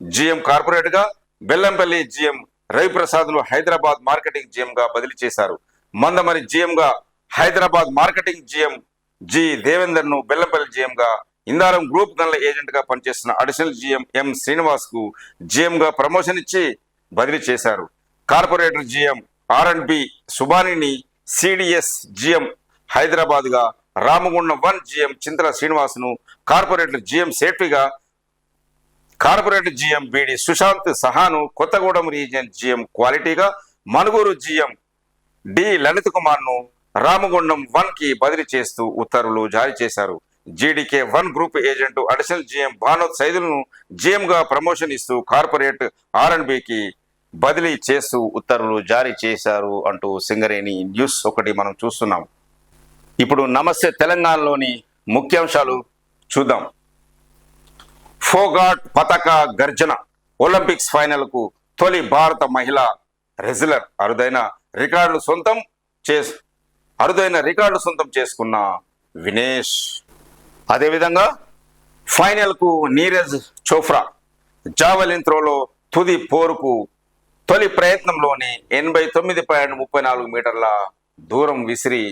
జీఎం కార్పొరేట్ గా, బెల్లంపల్లి జీఎం రవిప్రసాద్ ను హైదరాబాద్ మార్కెటింగ్ జీఎం గా బదిలీ చేశారు. మందమరి జీఎం గా Hyderabad marketing GM G Devender ను బెల్లంపల్లి జీఎం గా, ఇందారం గ్రూప్ గన్ల ఏజెంట్ గా పనిచేస్తున్న అడిషనల్ జీఎం ఎం శ్రీనివాస్ కు జీఎం గా ప్రమోషన్ ఇచ్చి బదిలీ చేశారు. కార్పొరేటర్ జీఎం R&B సుబానిని సిడిఎస్ జీఎం హైదరాబాద్ గా, రామగుండం 1 జీఎం చింతల శ్రీనివాస్ ను కార్పొరేటర్ జీఎం సేట్విగా, కార్పొరేటర్ జీఎం బిడి సుశాంత్ సహాను కొత్తగూడెం రీజియన్ జీఎం క్వాలిటీగా, మనుగూరు జీఎం డి లలిత్ కుమార్ ను రామగుండం 1 కి బదిలీ చేస్తూ ఉత్తర్వులు జారీ చేశారు. GDK 1 group agent additional GM Bhanoth సైదులను జీఎం గా ప్రమోషన్ ఇస్తూ కార్పొరేట్ ఆర్ఎండ్బికి బదిలీ చేస్తూ ఉత్తర్వులు జారీ చేశారు అంటూ సింగరేణి న్యూస్ ఒకటి మనం చూస్తున్నాం. ఇప్పుడు నమస్తే తెలంగాణలోని ముఖ్యాంశాలు చూద్దాం. ఫోగాట్ పతాక గర్జన, ఒలింపిక్స్ ఫైనల్ కు తొలి భారత మహిళా రెజ్లర్, అరుదైన రికార్డులు సొంతం చేసుకున్న వినేష్. అదేవిధంగా ఫైనల్ కు నీరజ్ చోప్రా జావెలిన్ త్రోలో తుది పోరుకు తొలి ప్రయత్నంలోనే 89.34 మీటర్ల దూరం విసిరి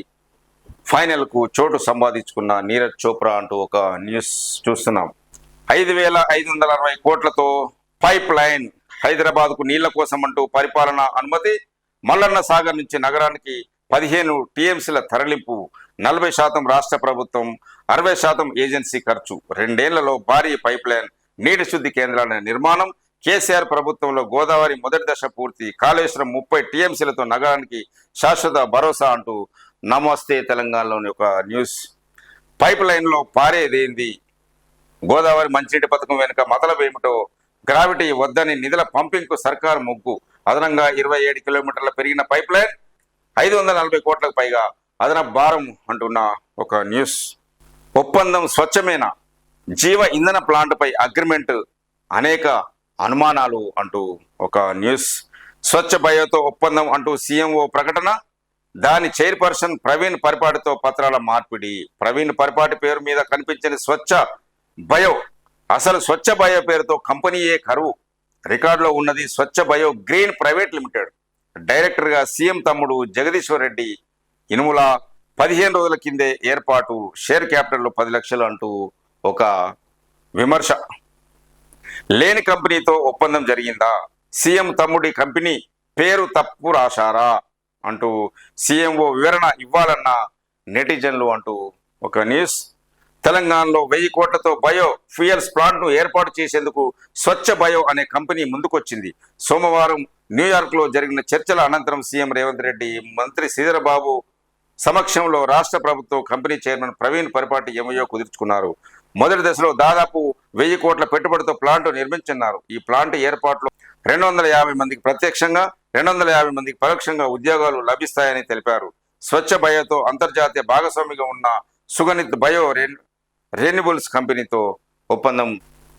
ఫైనల్ కు చోటు సంపాదించుకున్న నీరజ్ చోప్రా అంటూ ఒక న్యూస్ చూస్తున్నాం. 5,560 కోట్లతో పైప్ లైన్, హైదరాబాద్ కు నీళ్ల కోసం అంటూ పరిపాలనా అనుమతి, మల్లన్న సాగర్ నుంచి నగరానికి 15 టీఎంసీల తరలింపు, 40% రాష్ట్ర ప్రభుత్వం, 60% ఏజెన్సీ ఖర్చు, 2 ఏళ్లలో భారీ పైప్ లైన్ నీటి శుద్ధి కేంద్రాల నిర్మాణం, కేసీఆర్ ప్రభుత్వంలో గోదావరి మొదటి దశ పూర్తి, కాళేశ్వరం 30 టీఎంసీలతో నగరానికి శాశ్వత భరోసా అంటూ నమస్తే తెలంగాణలోని ఒక న్యూస్. పైప్ లైన్ లో పారేదేంది, గోదావరి మంచినీటి పథకం వెనుక మతలబు ఏమిటో, గ్రావిటీ వద్దని నిధుల పంపింగ్ కు సర్కారు మొగ్గు, అదనంగా 27 కిలోమీటర్ల పెరిగిన పైప్ లైన్, 540 కోట్లకు పైగా అదనపు భారం అంటున్న ఒక న్యూస్. ఒప్పందం స్వచ్ఛమైన జీవ ఇంధన ప్లాంట్ పై అగ్రిమెంట్, అనేక అనుమానాలు అంటూ ఒక న్యూస్. స్వచ్ఛ బయోతో ఒప్పందం అంటూ సీఎంఓ ప్రకటన, దాని చైర్పర్సన్ ప్రవీణ్ పరిపాటితో పత్రాల మార్పిడి. ప్రవీణ్ పరిపాటి పేరు మీద కనిపించిన స్వచ్ఛ బయో, అసలు స్వచ్ఛ బయో పేరుతో కంపెనీయే కరువు. రికార్డులో ఉన్నది Swachh bio green private limited. Director గా సీఎం తమ్ముడు జగదీశ్వర్ రెడ్డి ఇనుముల 15 రోజుల కిందే ఏర్పాటు, షేర్ క్యాపిటల్ 10 లక్షలు అంటూ ఒక విమర్శ. లేని కంపెనీతో ఒప్పందం జరిగిందా, సీఎం తమ్ముడి కంపెనీ పేరు తప్పు రాశారా అంటూ సీఎంఓ వివరణ ఇవ్వాలన్న నెటిజన్లు అంటూ ఒక న్యూస్. తెలంగాణలో 1000 కోట్లతో బయో ఫ్యూయల్స్ ప్లాంట్ ను ఏర్పాటు చేసేందుకు స్వచ్ఛ బయో అనే కంపెనీ ముందుకొచ్చింది. సోమవారం న్యూయార్క్ లో జరిగిన చర్చల అనంతరం సీఎం రేవంత్ రెడ్డి, మంత్రి శ్రీధర్ బాబు సమక్షంలో రాష్ట్ర ప్రభుత్వం కంపెనీ చైర్మన్ ప్రవీణ్ పరిపాటి ఎంఓయూ కుదుర్చుకున్నారు. మొదటి దశలో దాదాపు 1000 కోట్ల పెట్టుబడితో ప్లాంట్ నిర్మించున్నారు. ఈ ప్లాంట్ ఏర్పాటులో 250 మందికి ప్రత్యక్షంగా, 250 మందికి పరోక్షంగా ఉద్యోగాలు లభిస్తాయని తెలిపారు. స్వచ్ఛ బయోతో అంతర్జాతీయ భాగస్వామిగా ఉన్న సుగనిత్ బయో రెన్యూబుల్స్ కంపెనీతో ఒప్పందం.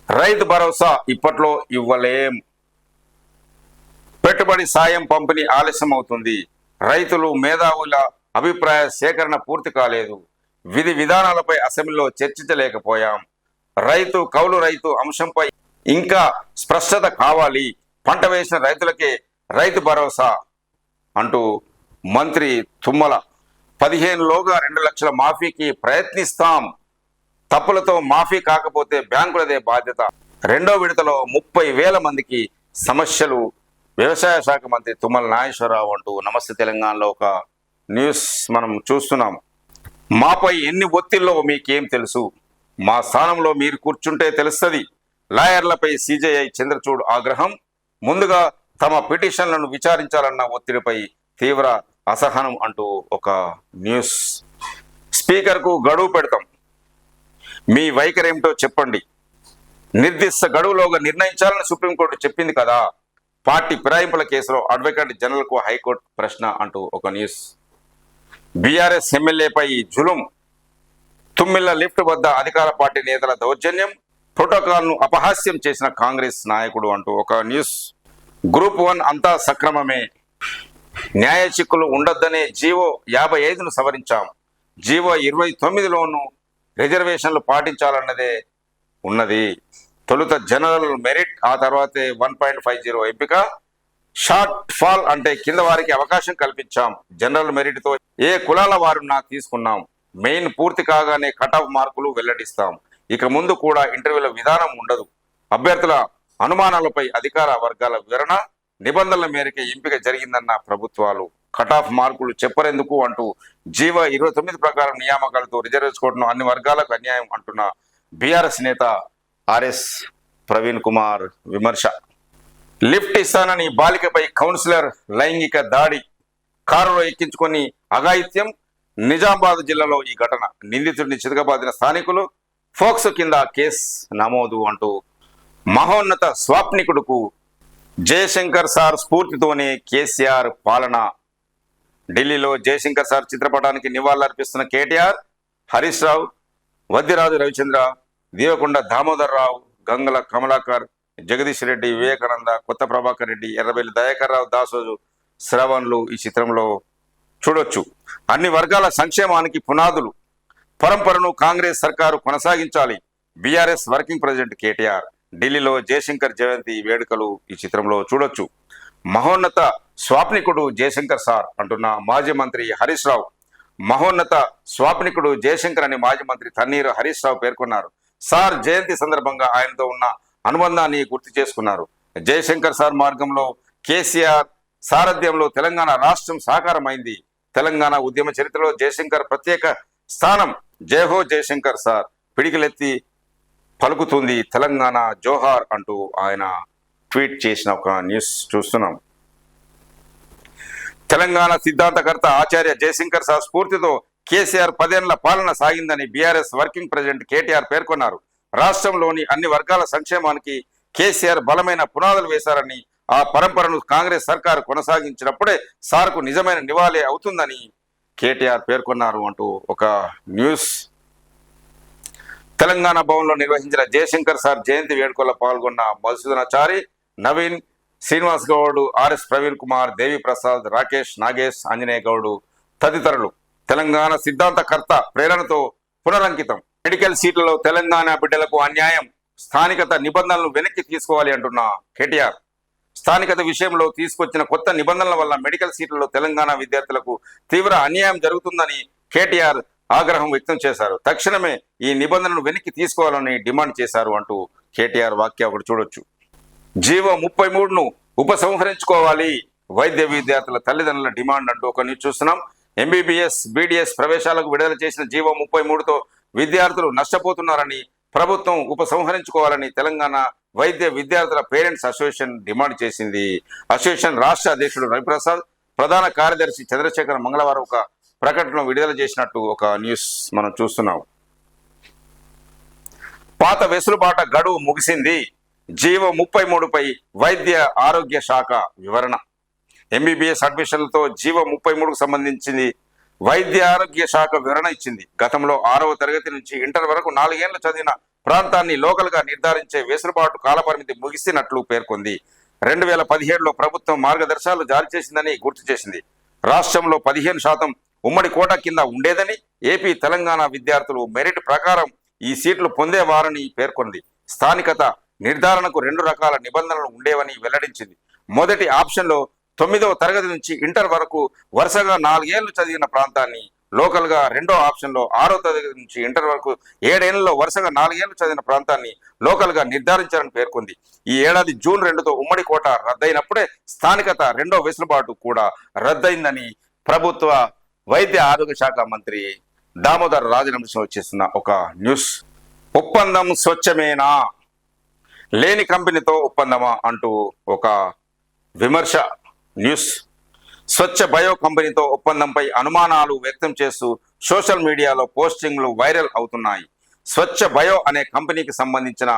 రైతు భరోసా ఇప్పట్లో ఇవ్వలేం, పెట్టుబడి సాయం పంపిణీ ఆలస్యం అవుతుంది, రైతులు మేధావుల అభిప్రాయ సేకరణ పూర్తి కాలేదు, విధి విధానాలపై అసెంబ్లీలో చర్చించలేకపోయాం, కౌలు రైతు అంశంపై ఇంకా స్పష్టత కావాలి, పంట వేసిన రైతులకే రైతు భరోసా అంటూ మంత్రి తుమ్మల. 15లోగా 2 లక్షల మాఫీకి ప్రయత్నిస్తాం, తప్పులతో మాఫీ కాకపోతే బ్యాంకులదే బాధ్యత. 2వ విడతలో 30,000 మందికి సమస్యలు, వ్యవసాయ శాఖ మంత్రి తుమ్మల నాగేశ్వరరావు అంటూ నమస్తే తెలంగాణలో ఒక న్యూస్ మనం చూస్తున్నాం. మాపై ఎన్ని ఒత్తిళ్లో మీకేం తెలుసు, మా స్థానంలో మీరు కూర్చుంటే తెలుస్తుంది. లాయర్లపై సిజేఐ చంద్రచూడ్ ఆగ్రహం, ముందుగా తమ పిటిషన్లను విచారించాలన్న ఒత్తిడిపై తీవ్ర అసహనం అంటూ ఒక న్యూస్. స్పీకర్కు గడువు పెడతాం, మీ వైఖరి ఏమిటో చెప్పండి, నిర్దిష్ట గడువులోగా నిర్ణయించాలని సుప్రీంకోర్టు చెప్పింది కదా. పార్టీ ఫిరాయింపుల కేసులో అడ్వకేట్ జనరల్కు హైకోర్టు ప్రశ్న అంటూ ఒక న్యూస్. బీఆర్ఎస్ ఎమ్మెల్యేపై జులుం, తుమ్మిళ్ల లిఫ్ట్ వద్ద అధికార పార్టీ నేతల దౌర్జన్యం, ప్రోటోకాల్ను అపహాస్యం చేసిన కాంగ్రెస్ నాయకుడు అంటూ ఒక న్యూస్. గ్రూప్ 1 అంతా సక్రమమే, న్యాయ చిక్కులు ఉండొద్దనే జీవో 55ను సవరించాం, జీవో 29లోనూ రిజర్వేషన్లు పాటించాలన్నదే ఉన్నది. తొలుత జనరల్ మెరిట్, ఆ తర్వాతే 1.50 ఎంపిక, షార్ట్ ఫాల్ అంటే కింద వారికి అవకాశం కల్పించాం. జనరల్ మెరిట్ తో ఏ కులాల వారున్నా తీసుకున్నాం. మెయిన్ పూర్తి కాగానే కట్ ఆఫ్ మార్కులు వెల్లడిస్తాం. ఇక ముందు కూడా ఇంటర్వ్యూల విధానం ఉండదు. అభ్యర్థుల అనుమానాలపై అధికార వర్గాల వివరణ, నిబంధనల మేరకు ఎంపిక జరిగిందన్న ప్రభుత్వాలు. కట్ ఆఫ్ మార్కులు చెప్పరెందుకు అంటూ జీవ 29 ప్రకారం నియామకాలతో రిజర్వేషన్ కోర్టును అన్ని వర్గాలకు అన్యాయం అంటున్న బీఆర్ఎస్ నేత ఆర్ఎస్ ప్రవీణ్ కుమార్ విమర్శ. లిఫ్ట్ ఇస్తానని బాలికపై కౌన్సిలర్ లైంగిక దాడి, కారులో ఎక్కించుకొని అఘాయిత్యం, నిజామాబాద్ జిల్లాలో ఈ ఘటన, నిందితుడిని చితకబాదిన స్థానికులు, ఫోక్సో కింద కేసు నమోదు అంటూ మహోన్నత స్వాప్నికుడుకు జయశంకర్ సార్ స్ఫూర్తితోనే కేసీఆర్ పాలన. ఢిల్లీలో జయశంకర్ సార్ చిత్రపటానికి నివాళులర్పిస్తున్న కేటీఆర్, హరీష్ రావు, వద్దిరాజు రవిచంద్ర, దేవకొండ దామోదర్ రావు, గంగల కమలాకర్, జగదీష్ రెడ్డి, వివేకానంద, కొత్త ప్రభాకర్ రెడ్డి, ఎర్రబెల్లి దయాకర్ రావు, దాసోజు శ్రవణ్లు ఈ చిత్రంలో చూడొచ్చు. అన్ని వర్గాల సంక్షేమానికి పునాదులు, పరంపరను కాంగ్రెస్ సర్కారు కొనసాగించాలి. BRS working president KTR. ఢిల్లీలో జయశంకర్ జయంతి వేడుకలు ఈ చిత్రంలో చూడొచ్చు. మహోన్నత స్వాప్నికుడు జయశంకర్ సార్ అంటున్న మాజీ మంత్రి హరీష్ రావు. మహోన్నత స్వాప్నికుడు జయశంకర్ అని మాజీ మంత్రి తన్నీరు హరీష్ రావు పేర్కొన్నారు. సార్ జయంతి సందర్భంగా ఆయనతో ఉన్న అనుబంధాన్ని గుర్తు చేసుకున్నారు. జయశంకర్ సార్ మార్గంలో కేసీఆర్ సారథ్యంలో తెలంగాణ రాష్ట్రం సాకారమైంది. తెలంగాణ ఉద్యమ చరిత్రలో జయశంకర్ ప్రత్యేక స్థానం. జయహో జయశంకర్ సార్, పిడికిలెత్తి పలుకుతుంది తెలంగాణ జోహార్ అంటూ ఆయన ట్వీట్ చేసిన ఒక న్యూస్ చూస్తున్నాం. తెలంగాణ సిద్ధాంతకర్త ఆచార్య జయశంకర్ సార్ స్ఫూర్తితో కేసీఆర్ 10 ఏళ్ల పాలన సాగిందని బీఆర్ఎస్ వర్కింగ్ ప్రెసిడెంట్ కేటీఆర్ పేర్కొన్నారు. రాష్ట్రంలోని అన్ని వర్గాల సంక్షేమానికి కేసీఆర్ బలమైన పునాదులు వేశారని, ఆ పరంపరను కాంగ్రెస్ సర్కారు కొనసాగించినప్పుడే సార్కు నిజమైన నివాళి అవుతుందని కేటీఆర్ పేర్కొన్నారు అంటూ ఒక న్యూస్. తెలంగాణ భవన్లో నిర్వహించిన జయశంకర్ సార్ జయంతి వేడుకల్లో పాల్గొన్న మధుసూదనాచారి, నవీన్, శ్రీనివాస్ గౌడ్, ఆర్ఎస్ ప్రవీణ్ కుమార్, దేవి ప్రసాద్, రాకేష్, నాగేష్, ఆంజనేయ గౌడ్ తదితరులు. తెలంగాణ సిద్ధాంతకర్త ప్రేరణతో పునరంకితం. మెడికల్ సీట్లలో తెలంగాణ బిడ్డలకు అన్యాయం, స్థానికత నిబంధనలు వెనక్కి తీసుకోవాలి అంటున్న కేటీఆర్. స్థానికత విషయంలో తీసుకొచ్చిన కొత్త నిబంధనల వల్ల మెడికల్ సీట్లలో తెలంగాణ విద్యార్థులకు తీవ్ర అన్యాయం జరుగుతుందని కేటీఆర్ ఆగ్రహం వ్యక్తం చేశారు. తక్షణమే ఈ నిబంధనను వెనక్కి తీసుకోవాలని డిమాండ్ చేశారు అంటూ కేటీఆర్ వాక్య ఒకటి చూడొచ్చు. జీవో 33ను ఉపసంహరించుకోవాలి, వైద్య విద్యార్థుల తల్లిదండ్రుల డిమాండ్ అంటూ ఒక న్యూస్ చూస్తున్నాం. ఎంబీబీఎస్, బీడీఎస్ ప్రవేశాలకు విడుదల చేసిన జీవో 33తో విద్యార్థులు నష్టపోతున్నారని, ప్రభుత్వం ఉపసంహరించుకోవాలని తెలంగాణ వైద్య విద్యార్థుల పేరెంట్స్ అసోసియేషన్ డిమాండ్ చేసింది. అసోసియేషన్ రాష్ట్ర అధ్యక్షుడు రవిప్రసాద్, ప్రధాన కార్యదర్శి చంద్రశేఖర్ మంగళవారం ఒక ప్రకటన విడుదల చేసినట్టు ఒక న్యూస్ మనం చూస్తున్నాం. పాత వెసులుబాట గడువు ముగిసింది. జీవో 33పై వైద్య ఆరోగ్య శాఖ వివరణ. ఎంబీబీఎస్ అడ్మిషన్లతో జీవో 33కు సంబంధించింది వైద్య ఆరోగ్య శాఖ వివరణ ఇచ్చింది. గతంలో 6వ తరగతి నుంచి ఇంటర్ వరకు 4 ఏళ్లు చదివిన ప్రాంతాన్ని లోకల్ గా నిర్ధారించే వెసులుబాటు కాలపరిమితి ముగిసినట్లు పేర్కొంది. 2017లో ప్రభుత్వం మార్గదర్శకాలు జారీ చేసిందని గుర్తు చేసింది. రాష్ట్రంలో 15% ఉమ్మడి కోటా కింద ఉండేదని, ఏపీ, తెలంగాణ విద్యార్థులు మెరిట్ ప్రకారం ఈ సీట్లు పొందేవారని పేర్కొంది. స్థానికత నిర్ధారణకు 2 రకాల నిబంధనలు ఉండేవని వెల్లడించింది. మొదటి ఆప్షన్లో 9వ తరగతి నుంచి ఇంటర్ వరకు వరుసగా 4 ఏళ్లు చదివిన ప్రాంతాన్ని లోకల్ గా, రెండో ఆప్షన్లో 6వ తరగతి నుంచి ఇంటర్ వరకు 7 ఏళ్లలో వరుసగా 4 ఏళ్లు చదివిన ప్రాంతాన్ని లోకల్ గా నిర్ధారించాలని పేర్కొంది. ఈ ఏడాది జూన్ 2తో ఉమ్మడి కోట రద్దయినప్పుడే స్థానికత 2వ వెసులుబాటు కూడా రద్దయిందని ప్రభుత్వ వైద్య ఆరోగ్య శాఖ మంత్రి దామోదర్ రాజనరసింహ చేస్తున్న ఒక న్యూస్. ఒప్పందం స్వచ్ఛమేనా, లేని కంపెనీతో ఒప్పందమా అంటూ ఒక విమర్శ న్యూస్. స్వచ్ఛ బయో కంపెనీతో ఒప్పందంపై అనుమానాలు వ్యక్తం చేస్తూ సోషల్ మీడియాలో పోస్టింగ్లు వైరల్ అవుతున్నాయి. స్వచ్ఛ బయో అనే కంపెనీకి సంబంధించిన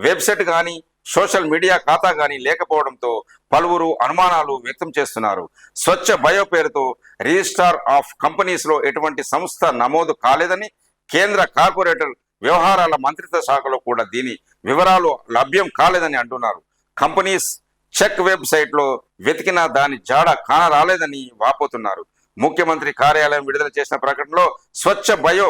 వెబ్సైట్ కానీ, సోషల్ మీడియా ఖాతా కానీ లేకపోవడంతో పలువురు అనుమానాలు వ్యక్తం చేస్తున్నారు. స్వచ్ఛ బయో పేరుతో రిజిస్ట్రార్ ఆఫ్ కంపెనీస్ లో ఎటువంటి సంస్థ నమోదు కాలేదని, కేంద్ర కార్పొరేటర్ వ్యవహారాల మంత్రిత్వ శాఖలో కూడా దీని వివరాలు లభ్యం కాలేదని అంటున్నారు. కంపెనీస్ చెక్ వెబ్సైట్ లో వెతికినా దాని జాడ కానరాలేదని వాపోతున్నారు. ముఖ్యమంత్రి కార్యాలయం విడుదల చేసిన ప్రకటనలో స్వచ్ఛ బయో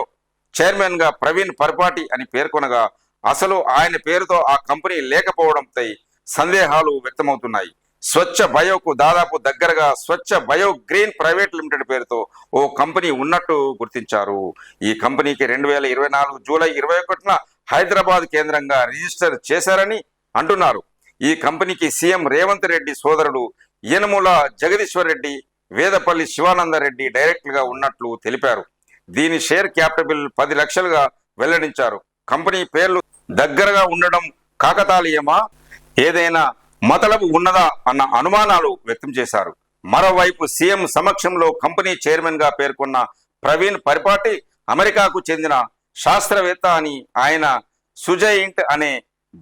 చైర్మన్ గా ప్రవీణ్ పరిపాటి అని పేర్కొనగా, అసలు ఆయన పేరుతో ఆ కంపెనీ లేకపోవడంపై సందేహాలు వ్యక్తమవుతున్నాయి. స్వచ్ఛ బయోకు దాదాపు దగ్గరగా స్వచ్ఛ బయో గ్రీన్ ప్రైవేట్ లిమిటెడ్ పేరుతో ఓ కంపెనీ ఉన్నట్టు గుర్తించారు. ఈ కంపెనీకి 2024 జూలై 21న హైదరాబాద్ కేంద్రంగా రిజిస్టర్ చేశారని అంటున్నారు. ఈ కంపెనీకి సీఎం రేవంత్ రెడ్డి సోదరుడు యనమల జగదీశ్వర్ రెడ్డి, వేదపల్లి శివానందరెడ్డి డైరెక్టర్ గా ఉన్నట్లు తెలిపారు. దీని షేర్ క్యాపిటల్ 10 లక్షలుగా వెల్లడించారు. కంపెనీ పేర్లు దగ్గరగా ఉండడం కాకతాళీయమా, ఏదైనా మతలబు ఉన్నదా అన్న అనుమానాలు వ్యక్తం చేశారు. మరోవైపు సీఎం సమక్షంలో కంపెనీ చైర్మన్ గా పేర్కొన్న ప్రవీణ్ పరిపాటి అమెరికాకు చెందిన శాస్త్రవేత్త అని ఆయన సుజయింట్ అనే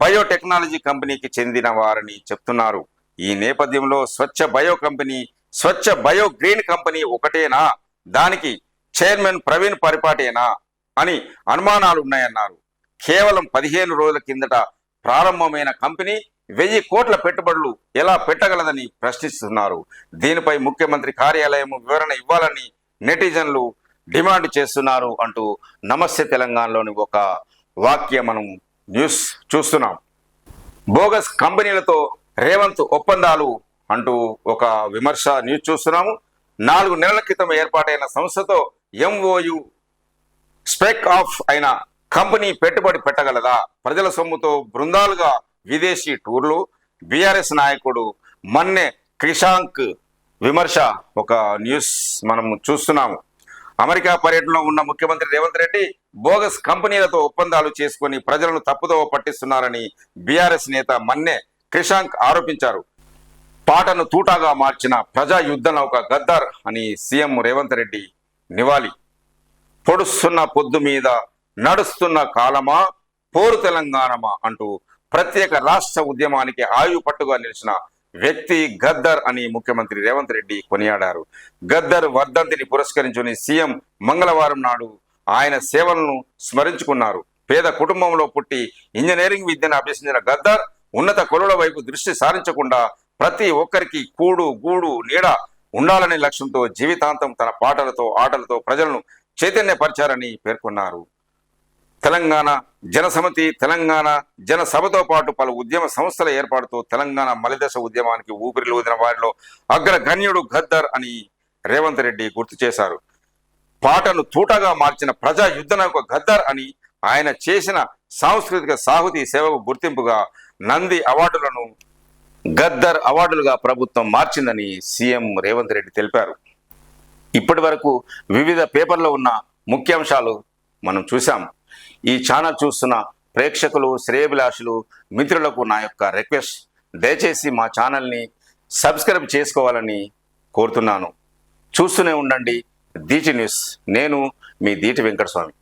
బయోటెక్నాలజీ కంపెనీకి చెందిన వారని చెప్తున్నారు. ఈ నేపథ్యంలో స్వచ్ఛ బయో కంపెనీ, స్వచ్ఛ బయో గ్రీన్ కంపెనీ ఒకటేనా, దానికి చైర్మన్ ప్రవీణ్ పరిపాటేనా అని అనుమానాలు ఉన్నాయన్నారు. కేవలం 15 రోజుల కిందట ప్రారంభమైన కంపెనీ 1000 కోట్ల పెట్టుబడులు ఎలా పెట్టగలదని ప్రశ్నిస్తున్నారు. దీనిపై ముఖ్యమంత్రి కార్యాలయం వివరణ ఇవ్వాలని నెటిజన్లు డిమాండ్ చేస్తున్నారు అంటూ నమస్తే తెలంగాణలోని ఒక వాక్యం మనం న్యూస్ చూస్తున్నాం. బోగస్ కంపెనీలతో రేవంత్ ఒప్పందాలు అంటూ ఒక విమర్శ న్యూస్ చూస్తున్నాము. 4 నెలల క్రితం ఏర్పాటైన సంస్థతో MOU స్పెక్ ఆఫ్ అయిన కంపెనీ పెట్టుబడి పెట్టగలదా? ప్రజల సొమ్ముతో బృందాలుగా విదేశీ టూర్లు. బీఆర్ఎస్ నాయకుడు మన్నె క్రిషాంక్ విమర్శ ఒక న్యూస్ మనం చూస్తున్నాము. అమెరికా పర్యటనలో ఉన్న ముఖ్యమంత్రి రేవంత్ రెడ్డి బోగస్ కంపెనీలతో ఒప్పందాలు చేసుకుని ప్రజలను తప్పుదోవ పట్టిస్తున్నారని బీఆర్ఎస్ నేత మన్నె క్రిషాంక్ ఆరోపించారు. పాటను తూటాగా మార్చిన ప్రజా యుద్ధ నౌక గద్దర్ అని సీఎం రేవంత్ రెడ్డి నివాళి. పొడుస్తున్న పొద్దు మీద నడుస్తున్న కాలమా, పోరు తెలంగాణమా అంటూ ప్రత్యేక రాష్ట్ర ఉద్యమానికి ఆయువు పట్టుగా నిలిచిన వ్యక్తి గద్దర్ అని ముఖ్యమంత్రి రేవంత్ రెడ్డి కొనియాడారు. గద్దర్ వర్ధంతిని పురస్కరించుకుని సీఎం మంగళవారం నాడు ఆయన సేవలను స్మరించుకున్నారు. పేద కుటుంబంలో పుట్టి ఇంజనీరింగ్ విద్యను అభ్యసించిన గద్దర్ ఉన్నత కొలుల వైపు దృష్టి సారించకుండా ప్రతి ఒక్కరికి కూడు గూడు నీడ ఉండాలనే లక్ష్యంతో జీవితాంతం తన పాటలతో ఆటలతో ప్రజలను చైతన్యపరిచారని పేర్కొన్నారు. తెలంగాణ జనసమితి, తెలంగాణ జన సభతో పాటు పలు ఉద్యమ సంస్థల ఏర్పాటుతో తెలంగాణ మలిదశ ఉద్యమానికి ఊపిరిలూదిన వారిలో అగ్రగణ్యుడు గద్దర్ అని రేవంత్ రెడ్డి గుర్తు చేశారు. పాటను తూటగా మార్చిన ప్రజా యుద్ధ నౌక గద్దర్ అని ఆయన చేసిన సాంస్కృతిక సాహుతి సేవకు గుర్తింపుగా నంది అవార్డులను గద్దర్ అవార్డులుగా ప్రభుత్వం మార్చిందని సీఎం రేవంత్ రెడ్డి తెలిపారు. ఇప్పటి వరకు వివిధ పేపర్లో ఉన్న ముఖ్యాంశాలు మనం చూసాం. ఈ ఛానల్ చూస్తున్న ప్రేక్షకులు, శ్రేయభిలాషులు, మిత్రులకు నా యొక్క రిక్వెస్ట్, దయచేసి మా ఛానల్ని సబ్స్క్రైబ్ చేసుకోవాలని కోరుతున్నాను. చూస్తూనే ఉండండి దీటి న్యూస్. నేను మీ దీటి వెంకటస్వామి.